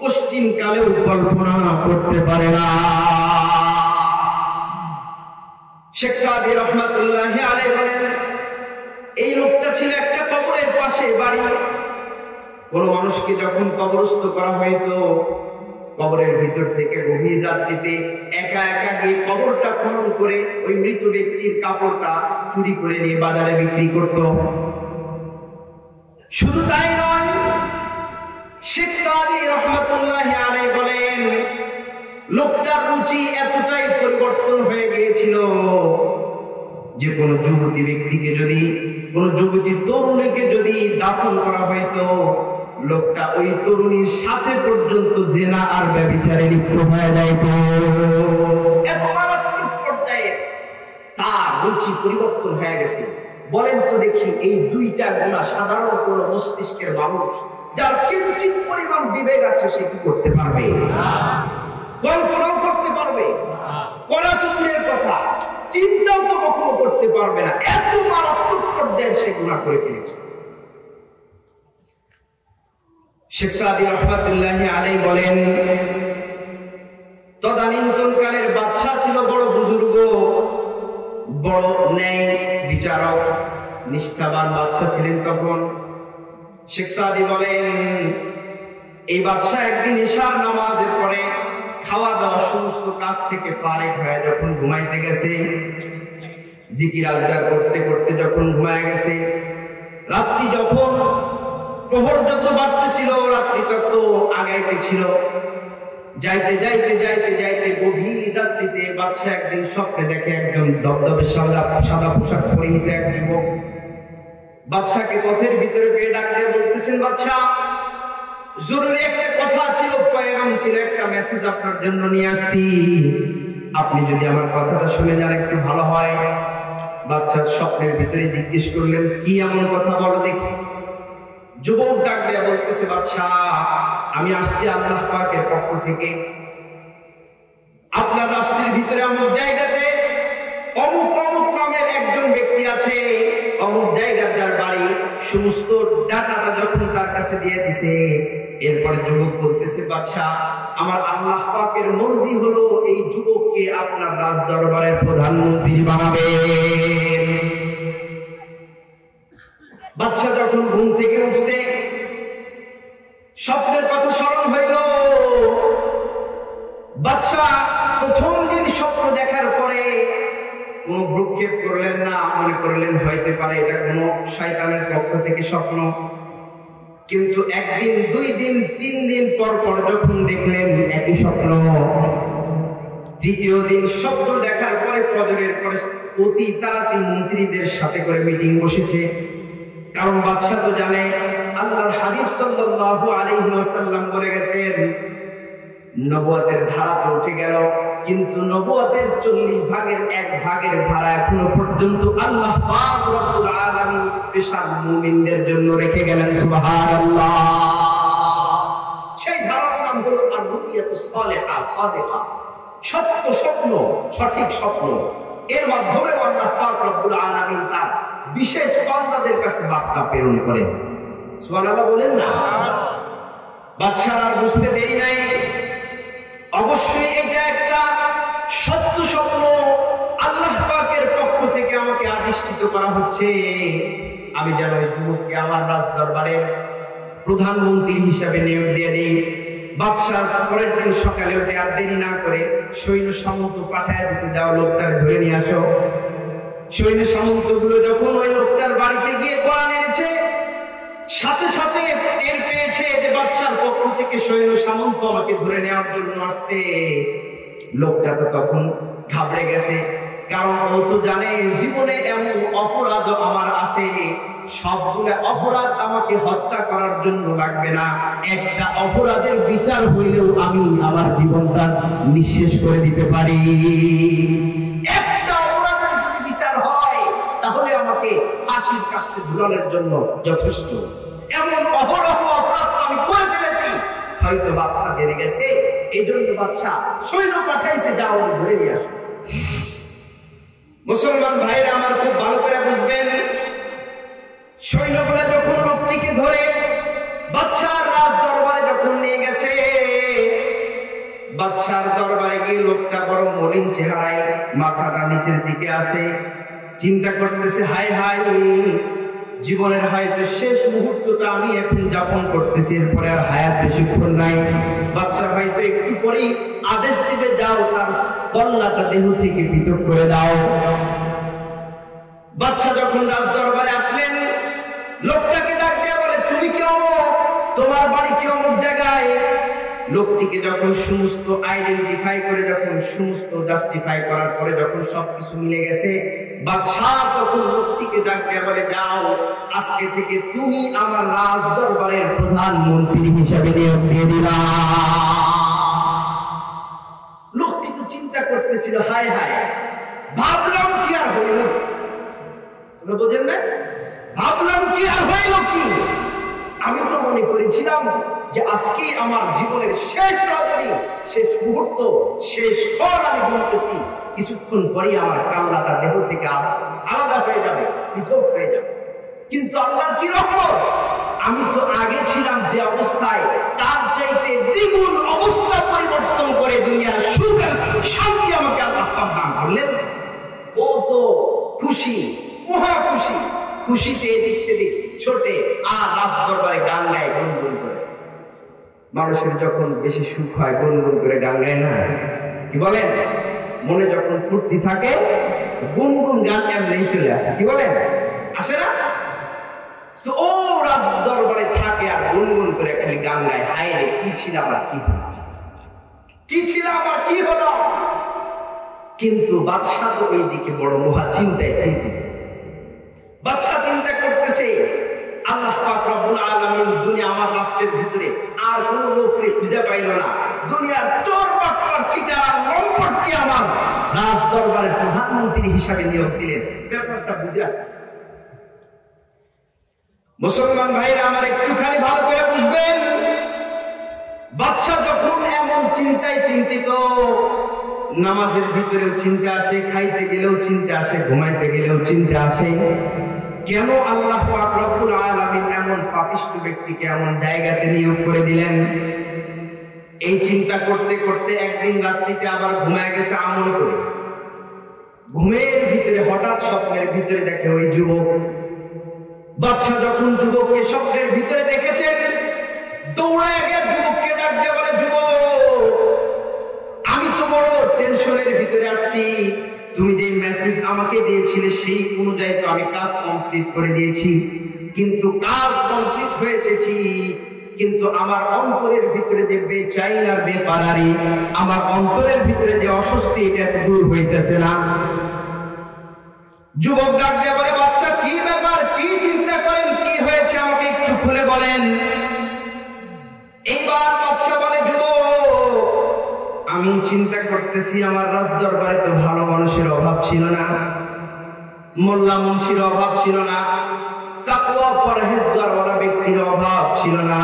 পশ্চিম কালেও কল্পনা করতে পারে না। শেখ সাদি রহমাতুল্লাহ আলাইহি বলেন, এই লোকটা ছিল একটা কবরের পাশে বাড়ি। কোন মানুষকে যখন কবরস্থ করা হইতো, কবরের ভিতর থেকে গভীর রাত্রিতে একা একা গিয়ে কবরটা খনন করে ওই মৃত ব্যক্তির কাপড়টা চুরি করে নিয়ে বাজারে বিক্রি করত। শুধু তাই নয়, শেখ সাদি রহমাতুল্লাহ আলাইহি বলেন, লোকটার রুচি এতটাই পরিবর্তন হয়ে গিয়েছিল যে কোন যুবতী ব্যক্তিকে যদি, কোন যুবতী তরুণীকে যদি দাফন করা হইতো, লোকটা ওই তরুণীর সাথে পর্যন্ত জিনা আর ব্যভিচারে লিপ্ত হয়ে যাইত। এত মারাত্মক পর্যায়ে তার রুচি পরিবর্তন হয়ে গেছে। বলেন তো দেখি, এই দুইটা গুনাহ সাধারণ কোন মস্তিষ্কের মানুষ যার কিঞ্চিত পরিমাণ বিবেক আছে সে কি করতে পারবে? কল্পনাও করতে পারবে? করা তো দূরের কথা, চিন্তাও তো কখনো করতে পারবে না। এত মারাত্মক পর্যায়ে সে গুনাহ করে ফেলেছে। শেখ সাদি রহমাতুল্লাহ আলাইহি বলেন, তদানীন্তন কালের বাদশা ছিল বড় বুজুর্গ, বড় ন্যায় বিচারক, নিষ্ঠাবান বাদশা ছিলেন তখন। শেখ সাদি বলেন, এই বাদশা একদিন ইশার নামাজের পরে খাওয়া দাওয়া সমস্ত কাজ থেকে ফারেক হয়ে যখন ঘুমাইতে গেছে, জিকির আজগার করতে করতে যখন ঘুমায় গেছে, রাত্রি যখন প্রহর যত বাড়তেছিল, রাত্রি তত আগাইতে ছিল। যাইতে যাইতে যাইতে যাইতে গভীর রাত্রিতে বাদশা একদিন স্বপ্নে দেখে একজন দবদবে সাদা পোশাক পরিহিত এক যুবক বাদশাকে পথের ভিতরে পেয়ে ডাক দিয়ে বলতেছেন, বাদশা, জরুরি একটা কথা ছিল, পয়গাম ছিল, একটা মেসেজ আপনার জন্য নিয়ে আসছি। আপনি যদি আমার কথাটা শুনে যান একটু ভালো হয়। বাদশা স্বপ্নের ভিতরে জিজ্ঞেস করলেন, কি এমন কথা বলো দেখি। যুবক ডাক দিয়ে বলতেছে, বাদশা, আমি আসছি আল্লাহ পাকের পক্ষ থেকে। আপনার রাষ্ট্রের ভিতরে অমুক জায়গাতে অমুক অমুক নামের একজন ব্যক্তি আছে, অমুক জায়গার যার বাড়ি, সমস্ত ডাটাটা যখন তার কাছে দিয়ে দিছে, এরপরে যুবক বলতেছে, বাদশা আমার আল্লাহ পাকের মর্জি হলো এই যুবককে আপনার রাজ দরবারের প্রধানমন্ত্রী বানাবেন। বাদশা যখন ঘুম থেকে উঠছে, স্বপ্নের কথা স্মরণ হইল। বাদশা প্রথম দিন স্বপ্ন দেখার পরে কোন ভ্রুক্ষেপ করলেন না, মনে করলেন হইতে পারে এটা কোন শয়তানের পক্ষ থেকে স্বপ্ন। কিন্তু একদিন, 2 দিন, 3 দিন পর পর যখন দেখলেন একই স্বপ্ন, তৃতীয় দিন স্বপ্ন দেখার পরে ফজরের পরে অতি তাড়াতাড়ি মন্ত্রীদের সাথে করে মিটিং বসেছে। কারণ বাদশা তো জানে আল্লাহর হাবিব সাল্লাল্লাহু আলাইহি ওয়াসাল্লাম বলে গেছেন, নবুয়তের ধারা তো উঠে গেল, কিন্তু নবুয়তের 40 ভাগের 1 ভাগের ধারা এখনো পর্যন্ত আল্লাহ পাক রব্বুল আলামিন স্পেশাল মুমিনদের জন্য রেখে গেলেন। সুবহানাল্লাহ। সেই ধারার নাম হলো আর-রুইয়াতুস সালিহা, সাদিকা, সত্য স্বপ্ন, সঠিক স্বপ্ন। এর মাধ্যমে আল্লাহ পাক রব্বুল আলামিন তার বিশেষ বান্দাদের কাছে বার্তা প্রেরণ করেন। সুবহানাল্লাহ বলেন না? বাদশার আর বুঝতে দেরি নাই, অবশ্যই এটা একটা সত্য স্বপ্ন, আল্লাহ পাকের পক্ষ থেকে আমাকে আদিষ্টিত করা হচ্ছে, আমি যেন ওই যুবককে আমার রাজ দরবারের প্রধানমন্ত্রী হিসাবে নিয়োগ দিয়ে দিই। বাদশা পরের দিন সকালে উঠে আর দেরি না করে সৈন্য সামন্ত পাঠায় দিছে, যাও লোকটাকে ধরে নিয়ে আসো। সৈন্য সামন্ত গুলো যখন ওই লোকটার বাড়িতে গিয়ে কোরআন এনেছে, সাথে সাথে টের পেয়েছে যে বাদশার পক্ষ থেকে সৈন্য সামন্ত আমাকে ধরে নেওয়ার জন্য আসছে। লোকটা তো তখন ঘাবড়ে গেছে, কারণ ও তো জানে জীবনে এমন অপরাধ আমার আছে, সবগুলো অপরাধ আমাকে হত্যা করার জন্য লাগবে না, একটা অপরাধের বিচার হইলেও আমি আমার জীবনটা নিঃশেষ করে দিতে পারি। একটা অপরাধের যদি বিচার হয় তাহলে আমাকে ফাঁসির কাস্টে ঝুলানোর জন্য যথেষ্ট। এমন অহরহ অপরাধ আমি করে ফেলেছি, হয়তো বাদশা জেনে গেছে, এই জন্য বাদশা সৈন্য পাঠাইছে, যাও ধরে নিয়ে আসো। মুসলমান ভাইরা আমার খুব ভালো করে বুঝবেন, সৈন্যগুলা যখন লোকটিকে ধরে বাদশার রাজ দরবারে যখন নিয়ে গেছে, বাদশার দরবারে গিয়ে লোকটা বড় মলিন চেহারায়, মাথাটা নিচের দিকে আছে, চিন্তা করতেছে, হায় হায়, জীবনের হয়তো শেষ মুহূর্তটা আমি এখন যাপন করতেছি, এরপরে আর হায়াত বেশিক্ষণ নাই। বাদশা হয়তো একটু পরেই আদেশ দিবে, যাও তার কল্লাটা দেহ থেকে পৃথক করে দাও। বাদশা যখন রাজ দরবারে আসলেন, লোকটাকে ডাক দিয়ে বলে, তুমি কি অমুক? তোমার বাড়ি কি অমুক জায়গায়? লোকটিকে যখন সমস্ত আইডেন্টিফাই করে, যখন সমস্ত জাস্টিফাই করার পরে যখন সবকিছু মিলে গেছে, বাদশাহ তখন লোকটিকে ডাক দিয়ে বলে, যাও আজকে থেকে তুমি আমার রাজ দরবারের প্রধানমন্ত্রী হিসাবে নিয়োগ দিয়ে দিলাম। লোকটি তো চিন্তা করতেছিল, হায় হায়, ভাবলাম কি আর হইল, বোঝেন না? ভাবলাম কি আর হইল কি, আমি তো মনে করেছিলাম যে আজকে আমার জীবনের শেষ রাত্রি, শেষ মুহূর্ত, শেষ ক্ষণ আমি বলতেছি, কিছুক্ষণ পরে আমার কাল্লাটা দেহ থেকে আলাদা হয়ে যাবে, পৃথক হয়ে যাবে। কিন্তু আল্লাহর কি রহমত, আমি তো আগে ছিলাম যে অবস্থায়, তার চাইতে দ্বিগুণ অবস্থা পরিবর্তন করে দুনিয়ার সুখ আর শান্তি আমাকে আল্লাহ দান করলেন। ও তো খুশি, মহা খুশি, খুশিতে এদিক সেদিক ছোটে আর রাজ দরবারে গান গায়, গুনগুন করে। মানুষের যখন বেশি সুখ হয় গুনগুন করে গান গায় না, কি বলেন? মনে যখন ফুর্তি থাকে গুনগুন গান এমনি চলে আসে, কি বলেন? আসে না? তো ও রাজ দরবারে থাকে আর গুনগুন করে খালি গান গায়, হায় রে কি ছিলাম আর কি হলো, কি ছিলাম আর কি হলো। কিন্তু বাদশা তো এই দিকে বড় মহা চিন্তায় চিন্তিত। বাদশা চিন্তা করতেছে, আল্লাহ পাক রব্বুল আলামিন দুনিয়া আমার রাষ্ট্রের ভিতরে আর কোন লোককে খুঁজে পাইল না, দুনিয়ার চোর বাটপার সিটার আর লম্পটকে আমার রাজ দরবারের প্রধানমন্ত্রী হিসাবে নিয়োগ দিলেন। ব্যাপারটা বুঝে আসতেছে। মুসলমান ভাইরা আমার একটুখানি ভালো করে বুঝবেন, বাদশা যখন এমন চিন্তায় চিন্তিত, নামাজের ভিতরেও চিন্তা আসে, খাইতে গেলেও চিন্তা আসে, ঘুমাইতে গেলেও চিন্তা আসে। কেন আল্লাহ পাক রব্বুল আলামিন এমন পাপিষ্ঠ ব্যক্তিকে এমন জায়গাতে নিয়োগ করে দিলেন? এই চিন্তা করতে করতে একদিন রাত্রিতে আবার ঘুমায় গেছে আমল করে। ঘুমের ভিতরে হঠাৎ স্বপ্নের ভিতরে দেখে ওই যুবক। বাদশা যখন যুবককে স্বপ্নের ভিতরে দেখেছেন, দৌড়ায় গিয়ে যুবককে ডাক দিয়ে বলে, যুবক, আমি তো বড় টেনশনের ভিতরে আসছি। তুমি যে মেসেজ আমাকে দিয়েছিলে সেই অনুযায়ী তো আমি কাজ কমপ্লিট করে দিয়েছি, কিন্তু কাজ কমপ্লিট হয়েছে ঠিক, কিন্তু আমার অন্তরের ভিতরে যে বেচাইন আর বেপারারি, আমার অন্তরের ভিতরে যে অস্বস্তি, এটা দূর হইতেছে না। যুবক ডাক দিয়ে বলে, বাদশা কি ব্যাপার, কি চিন্তা করেন, কি হয়েছে আমাকে একটু খুলে বলেন। এইবার বাদশা বলে, যুবক, আমি চিন্তা করতেছি আমার রাজ দরবারে তো ভালো মানুষের অভাব ছিল না, মোল্লা মুন্সির অভাব ছিল না, তাকওয়া পরহেজগারওয়ালা ব্যক্তির অভাব ছিল না,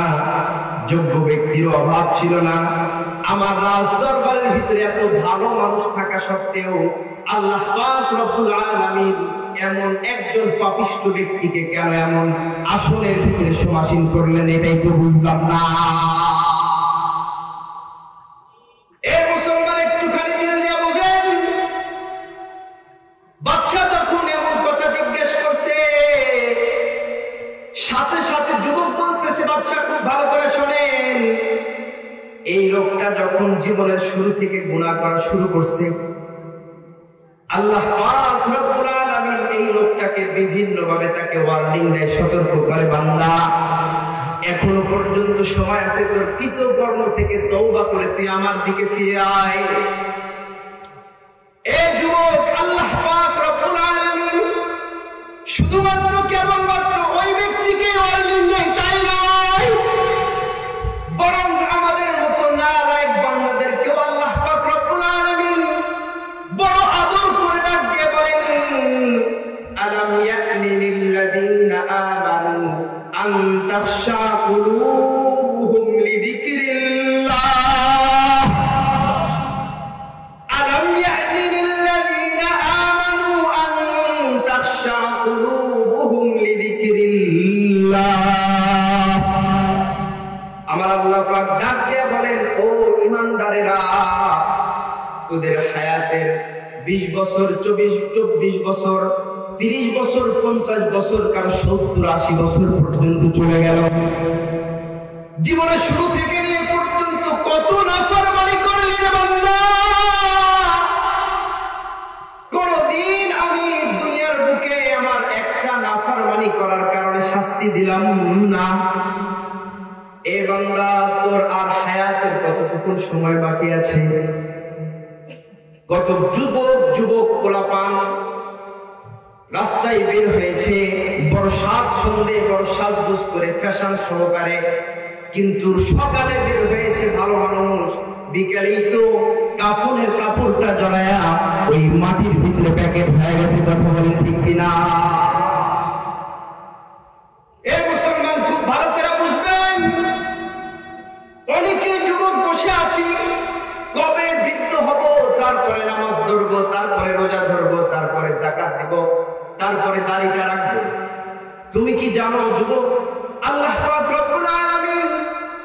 যোগ্য ব্যক্তির অভাব ছিল না। আমার রাজ দরবারের ভিতরে এত ভালো মানুষ থাকা সত্ত্বেও আল্লাহ পাক রব্বুল আলামিন এমন একজন পাপিষ্ঠ ব্যক্তিকে কেন এমন আসনের ভিতরে সমাসীন করলেন, এটাই তো বুঝলাম না। এই মুসলমান একটুখানি দিল দিয়ে বুঝেন। বাদশা যখন এমন কথা জিজ্ঞেস করছে, সাথে সাথে যুবক বলতেছে, বাদশা খুব ভালো করে শোনেন, এই লোকটা যখন জীবনের শুরু থেকে গুনাহ করা শুরু করছে, আল্লাহ পাক রব্বুল আলামিন এই লোকটাকে বিভিন্ন ভাবে তাকে ওয়ার্নিং দেয়, সতর্ক করে, বান্দা এখনো পর্যন্ত সময় আছে, তোর কৃতকর্ম থেকে তওবা করে তুই আমার দিকে ফিরে আয়। এই যুবক, আল্লাহ পাক রব্বুল আলামিন শুধুমাত্র কেবলমাত্র ওই ব্যক্তিকে ওয়ার্নিং দেয় তাই নয়, বরং আমাদের মতো নালায়েক বান্দাদেরকেও আল্লাহ পাক রব্বুল আলামিন বড় আদর করে ডাক দিয়ে বলেন, আলাম ইয়ানি লিল্লাযীনা আমানু আন তাখশা কুলুবুহুম লিযিকরিল্লাহ, আলাম ইয়ানি লিল্লাযীনা আমানু আন তাখশা কুলুবুহুম লিযিকরিল্লাহ। আমার আল্লাহ পাক ডাক দিয়ে বলেন, ও ঈমানদারেরা, তোদের হায়াতের 20 বছর, 24 বছর, 30 বছর, 50 বছর, কারো 70-80 বছর পর্যন্ত চলে গেল। জীবনের শুরু থেকে নিয়ে পর্যন্ত কত নাফরমানি করলি রে বান্দা। কোনদিন আমি দুনিয়ার বুকে আমার একটা নাফরমানি করার কারণে শাস্তি দিলাম না। এ বান্দা, তোর আর হায়াতের কতটুকু সময় বাকি আছে? কত যুবক পোলাপান রাস্তায় বের হয়েছে বড় সন্ধে বড় সাজগোজ করে ফ্যাশন সহকারে, কিন্তু সকালে বের হয়েছে ভালো মানুষ, বিকালেই তো কাফনের কাপড়টা জড়ায়া ওই মাটির ভিতরে প্যাকেট হয়ে গেছে। কথা বলেন ঠিক কিনা? এই মুসলমান খুব ভালো করে বুঝবেন, অনেকে যুবক বসে আছি, কবে বৃদ্ধ হব, তারপরে নামাজ ধরবো, তারপরে রোজা ধরবো, তারপরে যাকাত দেব, তারপরে দাড়িটা রাখবো। তুমি কি জানো যুবক, আল্লাহ পাক রব্বুল আলামিন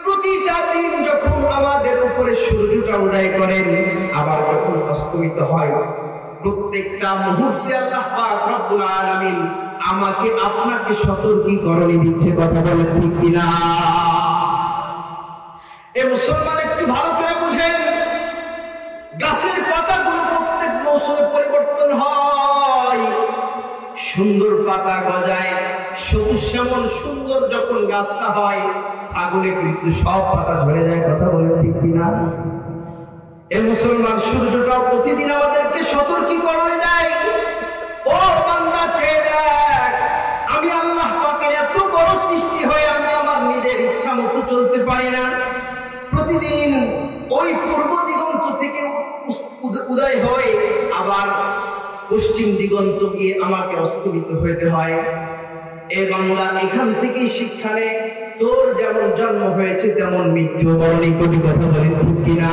প্রতিটা দিন যখন আমাদের উপরে সূর্যটা উদয় করেন, আবার যখন অস্তমিত হয়, প্রত্যেকটা মুহূর্তে আল্লাহ পাক রব্বুল আলামিন আমাকে আপনাকে সতর্কীকরণ দিচ্ছে। কথা বলেন ঠিক কিনা? এ মুসলমান একটু ভালো করে বুঝেন, গাছের পাতাগুলো প্রত্যেক মৌসুমে পরিবর্তন হয়, সুন্দর পাতা গজায়, সবুজ শ্যামল সুন্দর যখন গাছটা হয়, ফাগুনে কিন্তু সব পাতা ঝরে যায়। কথা বলেন ঠিক কিনা? এ মুসলমান, সূর্যটাও প্রতিদিন আমাদেরকে সতর্কীকরণ দেয়, ও বান্দা চেয়ে দেখ, আমি আল্লাহ পাকের এত বড় সৃষ্টি হয়ে আমি আমার নিজের ইচ্ছা মতো চলতে পারি না। প্রতিদিন ওই পূর্ব দিগন্ত থেকে উদয় হয়, আবার পশ্চিম দিগন্ত গিয়ে আমাকে অস্তমিত হইতে হয়। এ বান্দা, এখান থেকে শিক্ষা নে, তোর যেমন জন্ম হয়েছে তেমন মৃত্যু বরণী কোটি কথা বলেন ঠিক কিনা?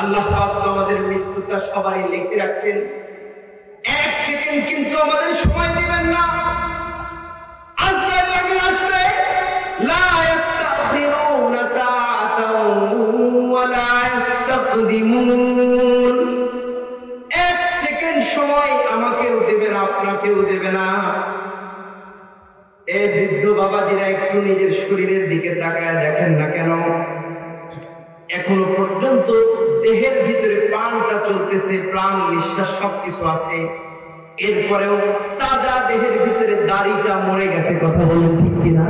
আল্লাহ পাক আমাদের মৃত্যুটা সবারই লিখে রাখছেন। এক সেকেন্ড কিন্তু আমাদের সময় দিবেন না। আজরাইল আমিন আসবে, লা ইস্তাখিরুনা সাআতাও ওয়া লা ইস্তাকদিমুন। এক সেকেন্ড সময় আমাকেও দেবে না, আপনাকেও দেবে না। এই বৃদ্ধ বাবাজিরা একটু নিজের শরীরের দিকে তাকায় দেখেন না কেন? এখনো পর্যন্ত দেহের ভিতরে প্রাণটা চলতেছে, প্রাণ নিঃশ্বাস সবকিছু আছে, এরপরেও তাজা দেহের ভিতরে দাড়িটা মরে গেছে। কথা বলেন ঠিক কিনা?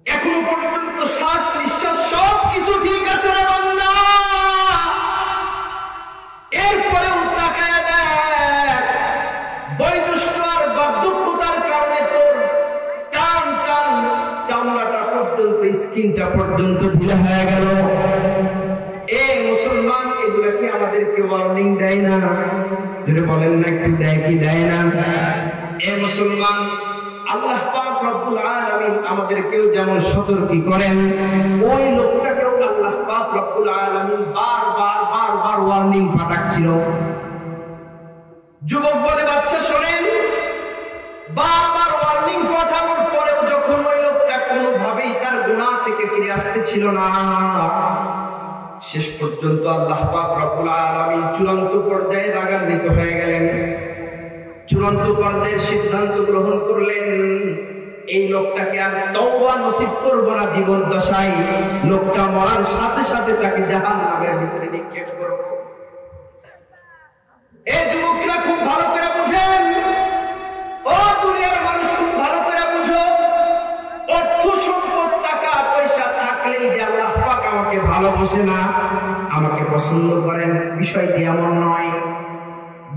এখনো পর্যন্ত শ্বাস নিঃশ্বাস সবকিছু ঠিক আছে রে বান্দা, এরপরেও তাকায় দেখ বয়োজ্যেষ্ঠ আর বার্ধক্যতার কারণে তোর টান টান চামড়াটা পর্যন্ত, স্কিনটা পর্যন্ত ঢিলা হয়ে গেল। এ মুসলমান, এগুলা কি আমাদেরকে ওয়ার্নিং দেয় না? যদি বলেন না কি দেয়, কি দেয় না? এ মুসলমান, আল্লাহ পাক রব্বুল আলামিন আমাদেরকেও যেমন সতর্কী করেন, ওই লোকটাকেও আল্লাহ পাক রব্বুল আলামিন বারবার ওয়ার্নিং পাঠাচ্ছিল। যুবক বলে, বাচ্চা শোনেন, বারবার ওয়ার্নিং পাঠানোর পরেও যখন ওই লোকটা কোনোভাবেই তার গুনাহ থেকে ফিরে আসতেছিল না, শেষ পর্যন্ত আল্লাহ পাক রব্বুল আলামিন চূড়ান্ত পর্যায়ে রাগান্বিত হয়ে গেলেন। চূড়ান্ত পর্যায়ে সিদ্ধান্ত গ্রহণ করলেন, এই লোকটাকে আর তওবা নসিব করব না জীবন দশায়, লোকটা মরার সাথে সাথে তাকে জাহান্নামের ভিতরে নিক্ষেপ করব। এই যুবকরা খুব ভালো করে বুঝেন, ও দুনিয়ার মানুষ খুব ভালো করে বুঝো, অর্থ সম্পদ টাকা পয়সা থাকলেই যে আল্লাহ পাক আমাকে ভালোবাসে না, আমাকে পছন্দ করেন, বিষয়টি এমন নয়।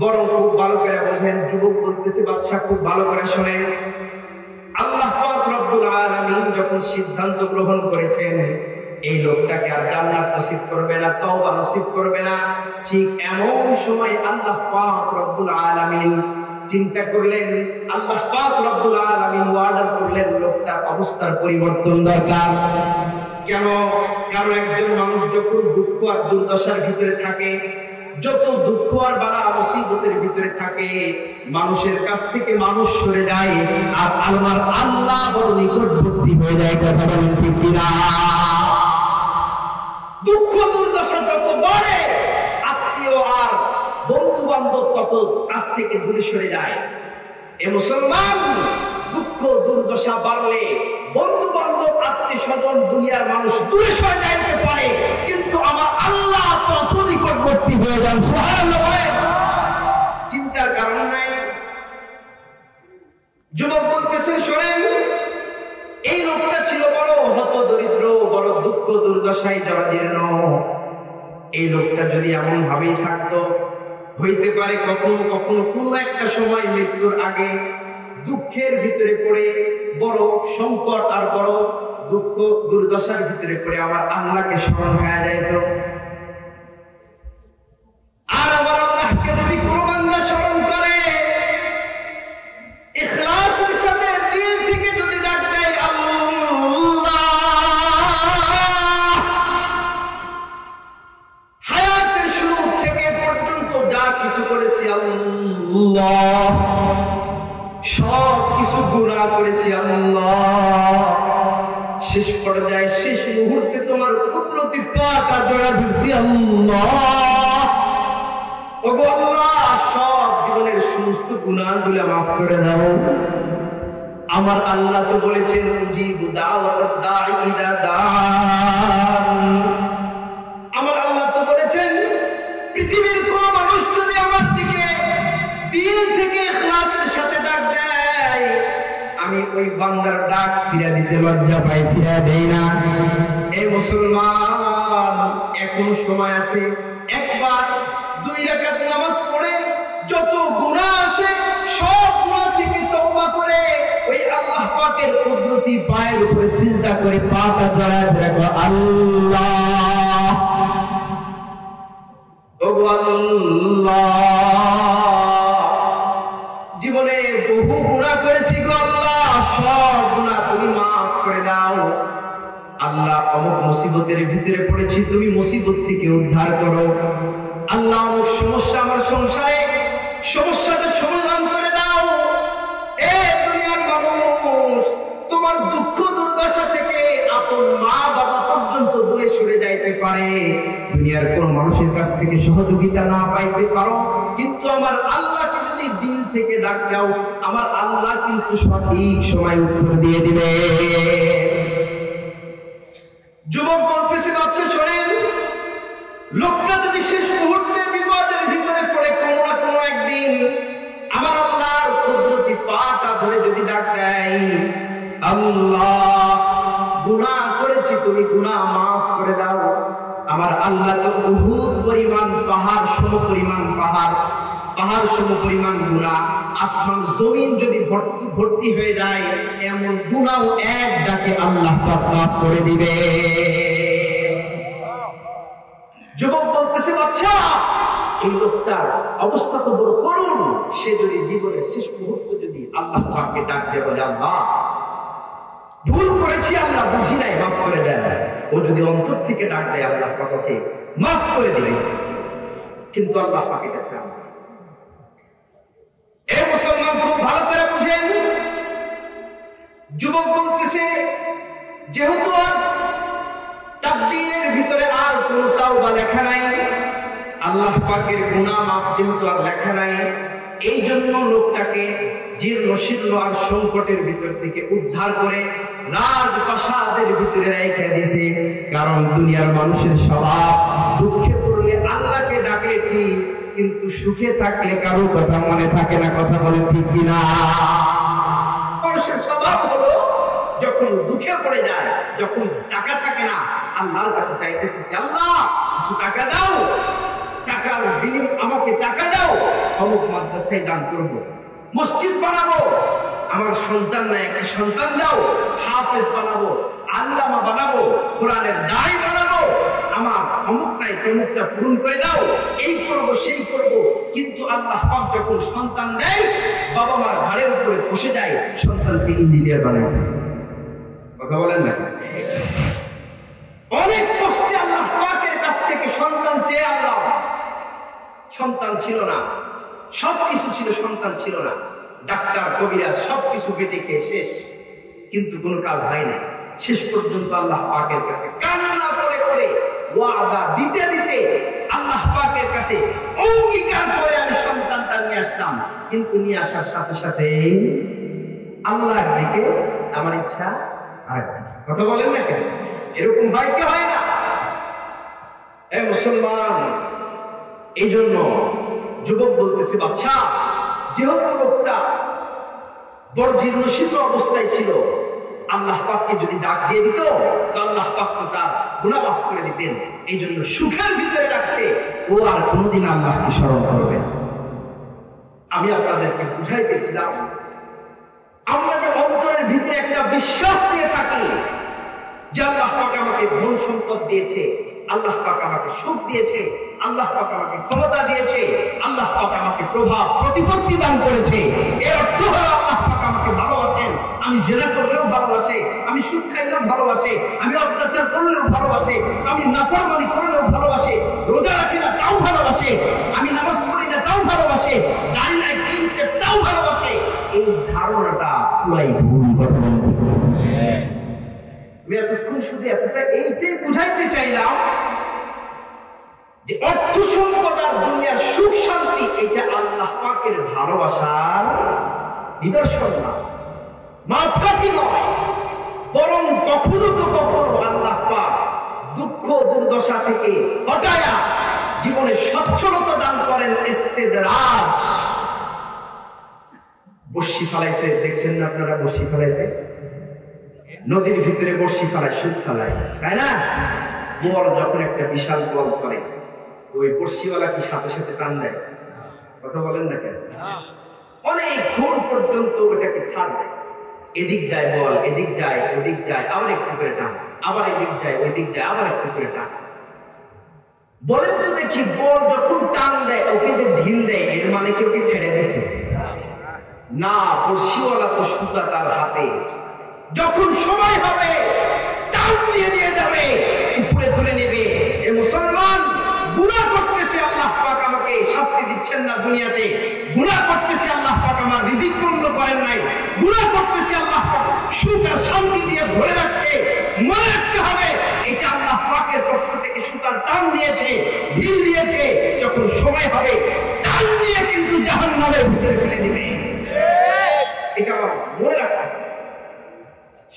বরং খুব ভালো করে বোঝেন। যুবক বলতেছে, বাদশা খুব ভালো করে শোনেন, আল্লাহ পাক রব্বুল আলামিন যখন সিদ্ধান্ত গ্রহণ করেছেন এই লোকটাকে আর জান্নাত নসিব করবে না, তওবা নসিব করবে না, ঠিক এমন সময় আল্লাহ পাক রব্বুল আলামিন চিন্তা করলেন, আল্লাহ পাক রব্বুল আলামিন ওয়ার্ডার করলেন লোকটার অবস্থার পরিবর্তন দরকার। কেন? কারণ একজন মানুষ যখন দুঃখ আর দুর্দশার ভিতরে থাকে, যত দুঃখ আর বালা মুসিবতের ভিতরে থাকে, মানুষের কাছ থেকে মানুষ সরে যায় আর আল্লাহ বড় নিকটবর্তী হয়ে যায়। কথা বলেন ঠিক কিনা? দুঃখ দুর্দশা যত বাড়ে, আত্মীয় আর বন্ধু বান্ধব তত কাছ থেকে দূরে সরে যায়। এ মুসলমান, দুঃখ দুর্দশা বাড়লে বন্ধু বান্ধব আত্মীয় স্বজন দুনিয়ার মানুষ দূরে সরে যাইতে পারে, কিন্তু আমার আল্লাহ তত নিকটবর্তী হয়ে যান। সুবহানাল্লাহ। চিন্তার কারণ নাই। যুবক বলতেছেন, শোনেন, এই লোকটা ছিল বড় হত দরিদ্র, বড় দুঃখ দুর্দশায় জরাজীর্ণ। এই লোকটা যদি এমন ভাবেই থাকতো, হইতে পারে কখনো কখনো কোনো একটা সময় মৃত্যুর আগে দুঃখের ভিতরে পড়ে, বড় সংকট আর বড় দুঃখ দুর্দশার ভিতরে পড়ে আমার আল্লাহকে স্মরণ হয়ে যাইত। আর আমার আল্লাহকে যদি কোনো বান্দা স্মরণ করে, ইখলাসের সাথে দিল থেকে যদি ডাক দেয় আল্লাহ, হায়াতের শুরু থেকে পর্যন্ত যা কিছু করেছি আল্লাহ, সব কিছু গুনাহ করেছি আল্লাহ, শেষ পর্যায়ে শেষ মুহূর্তে তোমার কুদরতি পাটা জড়া ধরছি আল্লাহ। ওগো আল্লাহ, সব জীবনের সমস্ত গুনাহগুলো মাফ করে দাও। আমার আল্লাহ তো বলেছেন, উজিবু দাওয়াতাদ দাঈ ইযা দাআন। আমার আল্লাহ তো বলেছেন, পৃথিবীর কোন মানুষ যদি আমার দিকে দিল থেকে ইখলাসের সাথে ডাক দেয়, আমি ওই বান্দার ডাক ফিরে দিতে লজ্জা পাই, ফিরে দেই না। এই মুসলমান, এখনো সময় আছে। একবার 2 রাকাত নামাজ পড়ে যত গুনাহ আছে সব গুনাহ থেকে তওবা করে ওই আল্লাহ পাকের কুদরতি পায়ের উপরে সিজদা করে পাটা জড়ায় রাখো, আল্লাহ, ওগো আল্লাহ, জীবনে বহু গুনাহ করেছি গো আল্লাহ, সব গুনাহ তুমি মুসিবতের ভিতরে পড়েছি, তুমি মুসিবত থেকে উদ্ধার করো। আল্লাহ অনেক সমস্যা আমার সংসারে, সমস্যাটা সমাধান করে দাও। এ দুনিয়ার মানুষ, তোমার দুঃখ দুর্দশা থেকে আপন মা বাবা পর্যন্ত দূরে সরে যাইতে পারে, দুনিয়ার কোন মানুষের কাছ থেকে সহযোগিতা না পাইতে পারো, কিন্তু আমার আল্লাহকে যদি দিল থেকে ডাক দাও, আমার আল্লাহ কিন্তু সঠিক সময় উত্তর দিয়ে দিবে। যুবক বলতেছে, বাচ্চা শোনেন, লোকটা যদি শেষ মুহূর্তে বিপদের ভিতরে পড়ে কোনো না কোনো একদিন আমার আল্লাহর কুদরতি পাটা ধরে যদি ডাক দেয়, আল্লাহ গুনাহ করেছি, তুমি গুনাহ মাফ করে দাও, আমার আল্লাহ তো উহুদ পরিমাণ পাহাড় সম পরিমাণ পাহাড় সম পরিমাণ গুনাহ, আসমান জমিন যদি ভর্তি হয়ে যায়, এমন গুনাহ এক ডাকে আল্লাহ পাক মাফ করে দিবে। যুবক বলতেছে, বাচ্চা এই লোকটার অবস্থা তো বড় করুণ, সে যদি জীবনের শেষ মুহূর্ত যদি আল্লাহ পাককে ডাক দেয়, বলে আল্লাহ ভুল করেছি, আল্লাহ বুঝি নাই, মাফ করে দেন, ও যদি অন্তর থেকে ডাক দেয়, আল্লাহ পাক ওকে মাফ করে দিবে। কিন্তু আল্লাহ পাক এটা চান। এ মুসলমান খুব ভালো করে বুঝেন। যুবক বলতেছে, যেহেতু আর তাকদীরের ভিতরে আর কোনো তাওবা লেখা নাই, আল্লাহ পাকের গুনাহ মাফ যেহেতু আর লেখা নাই, এই জন্য লোকটাকে জীর্ণ শীর্ণ আর সংকটের ভিতর থেকে উদ্ধার করে রাজপ্রাসাদের ভিতরে রেখে দিয়েছে। কারণ দুনিয়ার মানুষের স্বভাব, দুঃখে পড়লে আল্লাহকে ডাকে ঠিক, কিন্তু সুখে থাকলে কারো কথা মনে থাকে না। কথা বলে ঠিক কিনা? মানুষের স্বভাব হলো যখন দুঃখে পড়ে যায়, যখন টাকা থাকে না, আল্লাহর কাছে চাইতে থাকে, আল্লাহ কিছু টাকা দাও, টাকার বিনিময়ে আমাকে টাকা দাও, অমুক মাদ্রাসায় দান করবো, মসজিদ বানাবো, আমার সন্তান নাই একটা সন্তান দাও, হাফেজ বানাবো, আল্লামা বানাবো, কোরআনের দাই বানাবো, আমার অমুক নাই তমুকটা পূরণ করে দাও, এই করব সেই করব। কিন্তু আল্লাহ পাক যখন সন্তান দেয়, বাবা মার ঘাড়ের উপরে বসে যায়, সন্তানকে ইঞ্জিনিয়ার বানায়। কথা বলেন না? অনেক কষ্টে আল্লাহ পাকের কাছ থেকে সন্তান চেয়ে, আল্লাহ সন্তান ছিল না, সবকিছু ছিল, সন্তান ছিল না, ডাক্তার কবিরাজ সবকিছু কেটে খেয়ে শেষ, কিন্তু কোনো কাজ হয় না। শেষ পর্যন্ত আল্লাহ পাকের কাছে কান্না করে করে ওয়াদা দিতে দিতে আল্লাহ পাকের কাছে অঙ্গীকার করে আমি সন্তানটা নিয়ে আসলাম, কিন্তু নিয়ে আসার সাথে সাথে আল্লাহ একদিকে আমার ইচ্ছা আরেকদিকে। কথা বলেন না কেন? এরকম হয় কি হয় না? এ মুসলমান, এই জন্য যুবক বলতেছে, বাচ্চা যেহেতু লোকটা বড় জীর্ণশীর্ণ অবস্থায় ছিল, আল্লাহ পাককে যদি ডাক দিয়ে দিত, তো আল্লাহ পাক তার গুনাহ মাফ করে দিতেন। এই জন্য সুখের ভিতরে রাখছে, ও আর কোনোদিন আল্লাহকে স্মরণ করবে। আমি আপনাদেরকে বুঝাইতেছিলাম, আমরা যে অন্তরের ভিতরে একটা বিশ্বাস নিয়ে থাকি যে আল্লাহ পাক আমাকে ধন সম্পদ দিয়েছে, আল্লাহ পাক আমাকে সুখ দিয়েছে, আল্লাহ পাক আমাকে ক্ষমতা দিয়েছে, আল্লাহ পাক আমাকে প্রভাব প্রতিপত্তি দান করেছে, এর অর্থ হলো আল্লাহ পাক আমাকে ভালোবাসেন, আমি জিনা করলেও ভালোবাসে, আমি সুদ খাইলেও ভালোবাসে, আমি অত্যাচার করলেও ভালোবাসে, আমি নাফরমানি করলেও ভালোবাসে, রোজা রাখি না তাও ভালোবাসে, আমি নামাজ পড়ি না তাও ভালোবাসে, দাড়ি নাই ক্লিনসেপ তাও ভালোবাসে। এই ধারণাটা পুরাই ভুল। কথা আমি এতক্ষণ শুধু এতটা এইটাই বুঝাইতে চাইলাম যে অর্থ সম্পদ আর দুনিয়ার সুখ শান্তি এটা আল্লাহ পাকের ভালোবাসার নিদর্শন না, মাপকাঠি নয়, বরং কখনো তো কখনো আল্লাহ পাক দুঃখ দুর্দশা থেকে হটায়া জীবনে সচ্ছলতা দান করেন। ইস্তেদরাজ, বর্ষি ফেলাইছে, দেখছেন না আপনারা? বর্ষি ফেলাইতে নদীর ভিতরে বর্ষি ফেলায়, সুদ ফেলায়, তাই না? বল যখন একটা বিশাল বল করে, তো ওই বর্ষিওয়ালা কি সাথে সাথে টান দেয়? কথা বলেন না কেন? অনেক দূর পর্যন্ত ওটাকে ছাড় দেয়, এদিক যায় বল, এদিক যায় ওদিক যায়, আবার একটু করে টান, আবার এদিক যায় ওইদিক যায়, আবার একটু করে টান। বলেন তো দেখি, বল যখন টান দেয়, ওকে যে ঢিল দেয়, এর মানে কি ওকে ছেড়ে দিছে? না, বর্ষিওয়ালা তো সুতা তার হাতে, যখন সময় হবে টান দিয়ে দিয়ে যাবে, উপরে তুলে নেবে। এ মুসলমান, গুনাহ করতেছে, আল্লাহ পাক আমাকে শাস্তি দিচ্ছেন না দুনিয়াতে। গুনাহ করতেছে, আল্লাহ পাক আমার রিজিক বন্ধ করেন নাই। গুনাহ করতেছে, আল্লাহ পাক সুখ আর শান্তি দিয়ে ধরে রাখছে। মনে রাখতে হবে, এটা আল্লাহ পাকের পক্ষ থেকে সুতার টান দিয়েছে, ঢিল দিয়েছে। যখন সময় হবে, টান দিয়ে কিন্তু জাহান্নামের ভিতরে ফেলে দিবে। এটা আমার মনে রাখতে,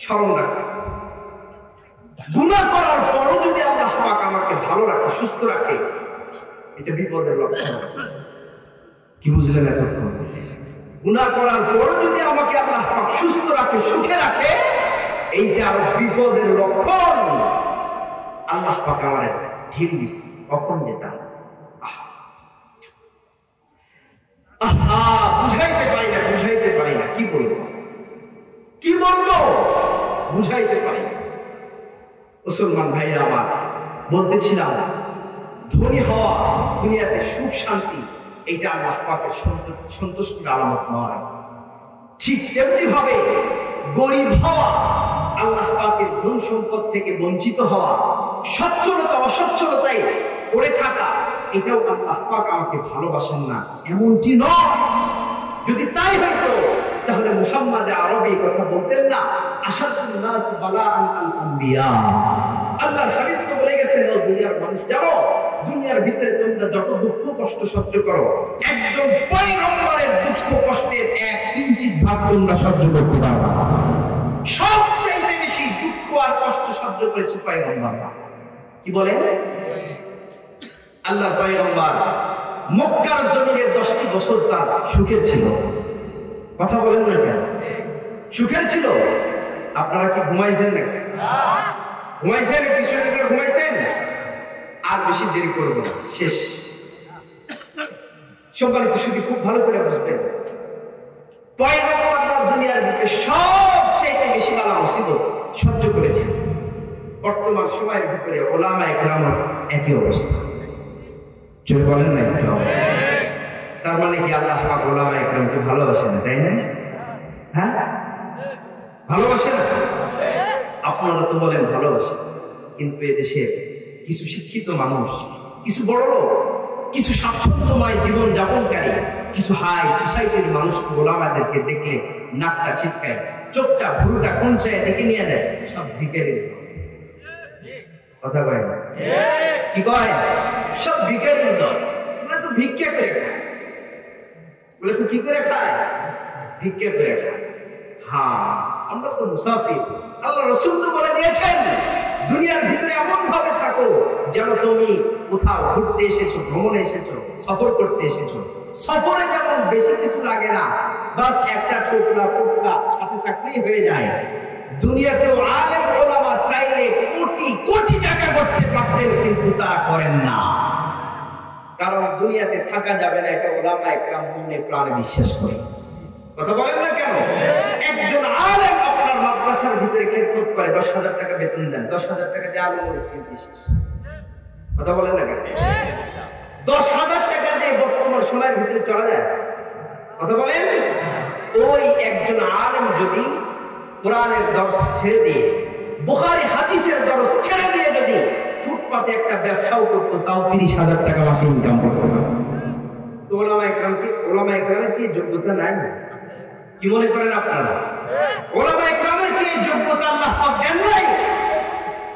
স্মরণ রাখতে। গুনাহ করার পরও যদি আল্লাহ পাক আমাকে ভালো রাখে, সুস্থ রাখে, এটা বিপদের লক্ষণ। কি বুঝলেন এতক্ষণ? গুনাহ করার পরও যদি আমাকে আল্লাহ পাক সুস্থ রাখে, সুখে রাখে, এইটা আরো বিপদের লক্ষণ। আল্লাহ পাক আমার ঢিল দিছে, কখন যেটা বুঝাইতে পারি না, বুঝাইতে পারি না। কি বলবো, কি বলবো, বুঝাইতে পারি না। মুসলমান ভাইরা আমার, বলতেছিলাম ধনী হওয়া, দুনিয়াতে সুখ শান্তি, এটা আল্লাহ পাকের সন্তুষ্টির আলামত নয়। ঠিক তেমনি ভাবে গরিব হওয়া, আল্লাহ পাকের ধন সম্পদ থেকে বঞ্চিত হওয়া, সচ্ছলতা অসচ্ছলতায় পড়ে থাকা, এটাও আল্লাহ পাক আমাকে ভালোবাসেন না এমনটি নয়। যদি তাই হইতো তাহলে মুহাম্মদ আরবি কথা বলতেন না, আশাদুন নাস বালাআন আল আম্বিয়া। আল্লাহর হাবিব তো বলে গেছেন, ও দুনিয়ার মানুষ, জানো দুনিয়ার ভিতরে তোমরা যত দুঃখ কষ্ট সহ্য করো, একজন পয়গম্বরের দুঃখ কষ্টের 1 ইঞ্চিত ভাগ তোমরা সহ্য করতে পারবে না। সবচাইতে বেশি দুঃখ আর কষ্ট সহ্য করেছে পয়গম্বররা। কি বলেন? আল্লাহর পয়গম্বর মক্কার জমিনের 10টি বছর তার সুখের ছিল। কথা বলেন না কেন? সুখের ছিল। আপনারা কি ঘুমাইছেন না? ঘুমাইছেন? পিছনে ঘুমাইছেন? আর বেশি দেরি করবো না, শেষ। সম্মানিত শুধু খুব ভালো করে বুঝবেন, পয়গম্বররা দুনিয়ার বুকে সবচেয়ে বেশি বালা মুসিবত সহ্য করেছেন। বর্তমান সময়ের ভিতরে উলামায়ে কেরামের একই অবস্থা। চলে বলেন না একটু? তার মানে কি আল্লাহ পাক উলামায়ে কেরামকে ভালোবাসেন না, তাই না? হ্যাঁ, ভালোবাসে না? আপনারা তো বলেন ভালোবাসেন, কিন্তু এদেশের কিছু শিক্ষিত মানুষ, কিছু বড় লোক, কিছু স্বাচ্ছন্দ্যময় জীবন যাপনকারী, কিছু হাই সোসাইটির মানুষ ওলামাদেরকে দেখলে নাকটা ছিটকায়, চোখটা ভুরুটা কোনচায় দেখে নিয়ে দেয়, সব ভিখারির দল। কথা কয় না? কি কয়? সব ভিখারির দল। বলে তো ভিক্ষা করে খায়। বলে তো কি করে খায়? ভিক্ষা করে খায়। হ্যাঁ, আমরা তো মুসাফির। আল্লাহ রাসূল তো বলে দিয়েছেন, দুনিয়ার ভিতরে এমন ভাবে থাকো যেন তুমি কোথাও ঘুরতে এসেছো, ভ্রমণে এসেছো, সফর করতে এসেছো। সফরে যেমন বেশি কিছু লাগে না, বাস একটা টোপলা পোটলা সাথে থাকলেই হয়ে যায়। দুনিয়াতেও আলেম ওলামা চাইলে কোটি কোটি টাকা করতে পারতেন, কিন্তু তারা করেন না। কারণ দুনিয়াতে থাকা যাবে না, এটা ওলামায়ে কেরাম মনে প্রাণে বিশ্বাস করে। কথা বলেন না কেন? একজন আলেম আপনার মাদ্রাসার ভিতরে খেদমত করে, 10,000 টাকা বেতন দেন, 10,000 টাকা দিয়ে আলমের স্কিম শেষ। কথা বলেন না কেন? 10,000 টাকা দিয়ে বর্তমান সময়ের ভিতরে চলা যায়? কথা বলেন? ওই একজন আলেম যদি কোরআনের দর্শ ছেড়ে দিয়ে, বুখারী হাদিসের দর্শ ছেড়ে দিয়ে যদি ফুটপাতে একটা ব্যবসাও করতো, তাও 30,000 টাকা মাসে ইনকাম করতে পারে। তো ওলামায়ে কেরামের কি যোগ্যতা নাই? কি মনে করেন আপনারা? ওলামায়ে কেরামের কি যোগ্যতা আল্লাহ পাক দেন নাই?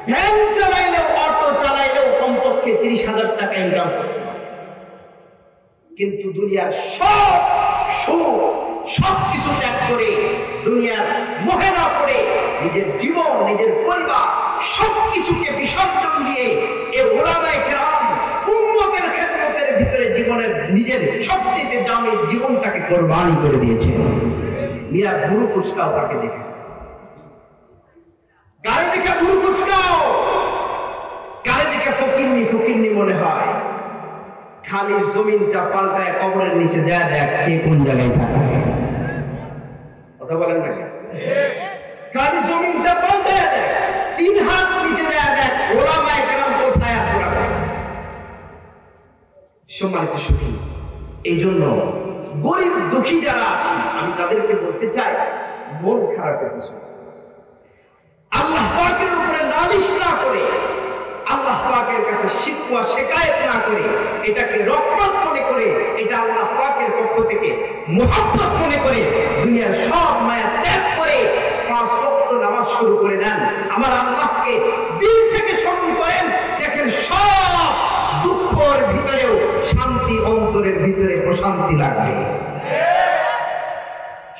ভ্যান চালাইলেও, অটো চালাইলেও কমপক্ষে 30,000 টাকা ইনকাম করতে পারে। কিন্তু দুনিয়ার সব সুখ সবকিছু ত্যাগ করে, দুনিয়ার মোহে না পড়ে, নিজের জীবন, নিজের পরিবার সবকিছুকে বিসর্জন দিয়ে এই ওলামায়ে কেরাম উম্মতের খেদমতের ভিতরে জীবনের নিজের সবচেয়ে দামি জীবনটাকে কোরবানি করে দিয়েছে। মিয়া গুরু কুচকাও তাকে দেখে, গাড়ি দেখে গুরু কুচকাও, গাড়ি দেখে ফকিন্নি মনে হয়। খালি জমিনটা পাল্টায় কবরের নিচে দেয়া দেখ কে কোন জায়গায় থাকে। কথা বলেন না? খালি জমিনটা পাল্টায় দেখ, 3 হাত নিচে দেয়া দেখ ওলামায়ে কেরাম কোথায় আপনারা। সম্মানিত সুখী, এই জন্য গরিব দুঃখী যারা আছে, আমি তাদেরকে বলতে চাই, মন খারাপের কিছু আল্লাহ পাকের উপরে নালিশ না করে, আল্লাহ পাকের কাছে শিকওয়া শিকায়েত না করে, এটাকে রহমত মনে করে, এটা আল্লাহ পাকের পক্ষ থেকে মুহাব্বত মনে করে, দুনিয়ার সব মায়া ত্যাগ করে 5 ওয়াক্ত নামাজ শুরু করে দেন, আমার আল্লাহকে দিল থেকে স্মরণ করেন, দেখেন সব দুঃখের ভিতরেও শান্তি, অন্তরের ভিতরে প্রশান্তি লাগবে।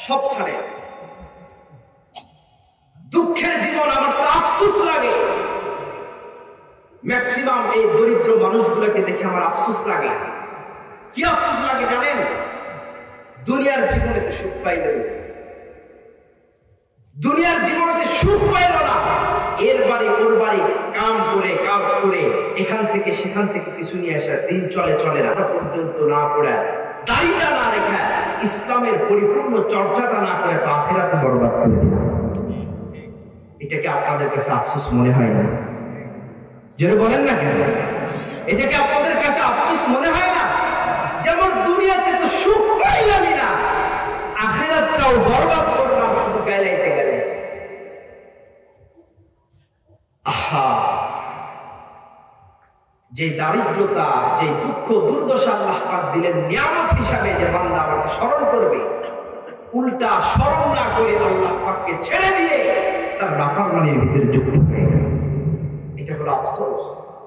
সব ছাড়ে দুঃখের জীবন আমার তো আফসোস লাগে, ম্যাক্সিমাম এই দরিদ্র মানুষগুলোকে দেখে আমার আফসোস লাগে। কি আফসোস লাগে জানেন? দুনিয়ার জীবনেতে সুখ পাইল, দুনিয়ার জীবনেতে সুখ পাইল না, এর বাড়ি ওর বাড়ি কাম করে কাজ করে এখান থেকে সেখান থেকে কিছু নিয়ে আসা, দিন চলে চলে রাত পর্যন্ত না পড়ে, দাড়িটা না রেখে, ইসলামের পরিপূর্ণ চর্চাটা না করে তো আখিরাতে বরবাদ করে দিল। এটাকে আপনাদের কাছে আফসোস মনে হয় না? যেন বলেন না কেন, এটাকে আপনাদের কাছে আফসোস মনে হয় না? যেমন দুনিয়াতে তো সুখ পাইলামই না, আখিরাতটাও বরবাদ করলাম শুধু গাইলাইতে গেলে। আহা, যে দারিদ্রতা, যে দুঃখ দুর্দশা আল্লাহ পাক দিলেন নিয়ামত হিসাবে, যে বান্দা আমাকে স্মরণ করবে, উল্টা স্মরণ না করে আল্লাহ পাককে ছেড়ে দিয়ে তার নাফরমানির ভিতরে যুক্ত হয়ে, এটা হলো আফসোস।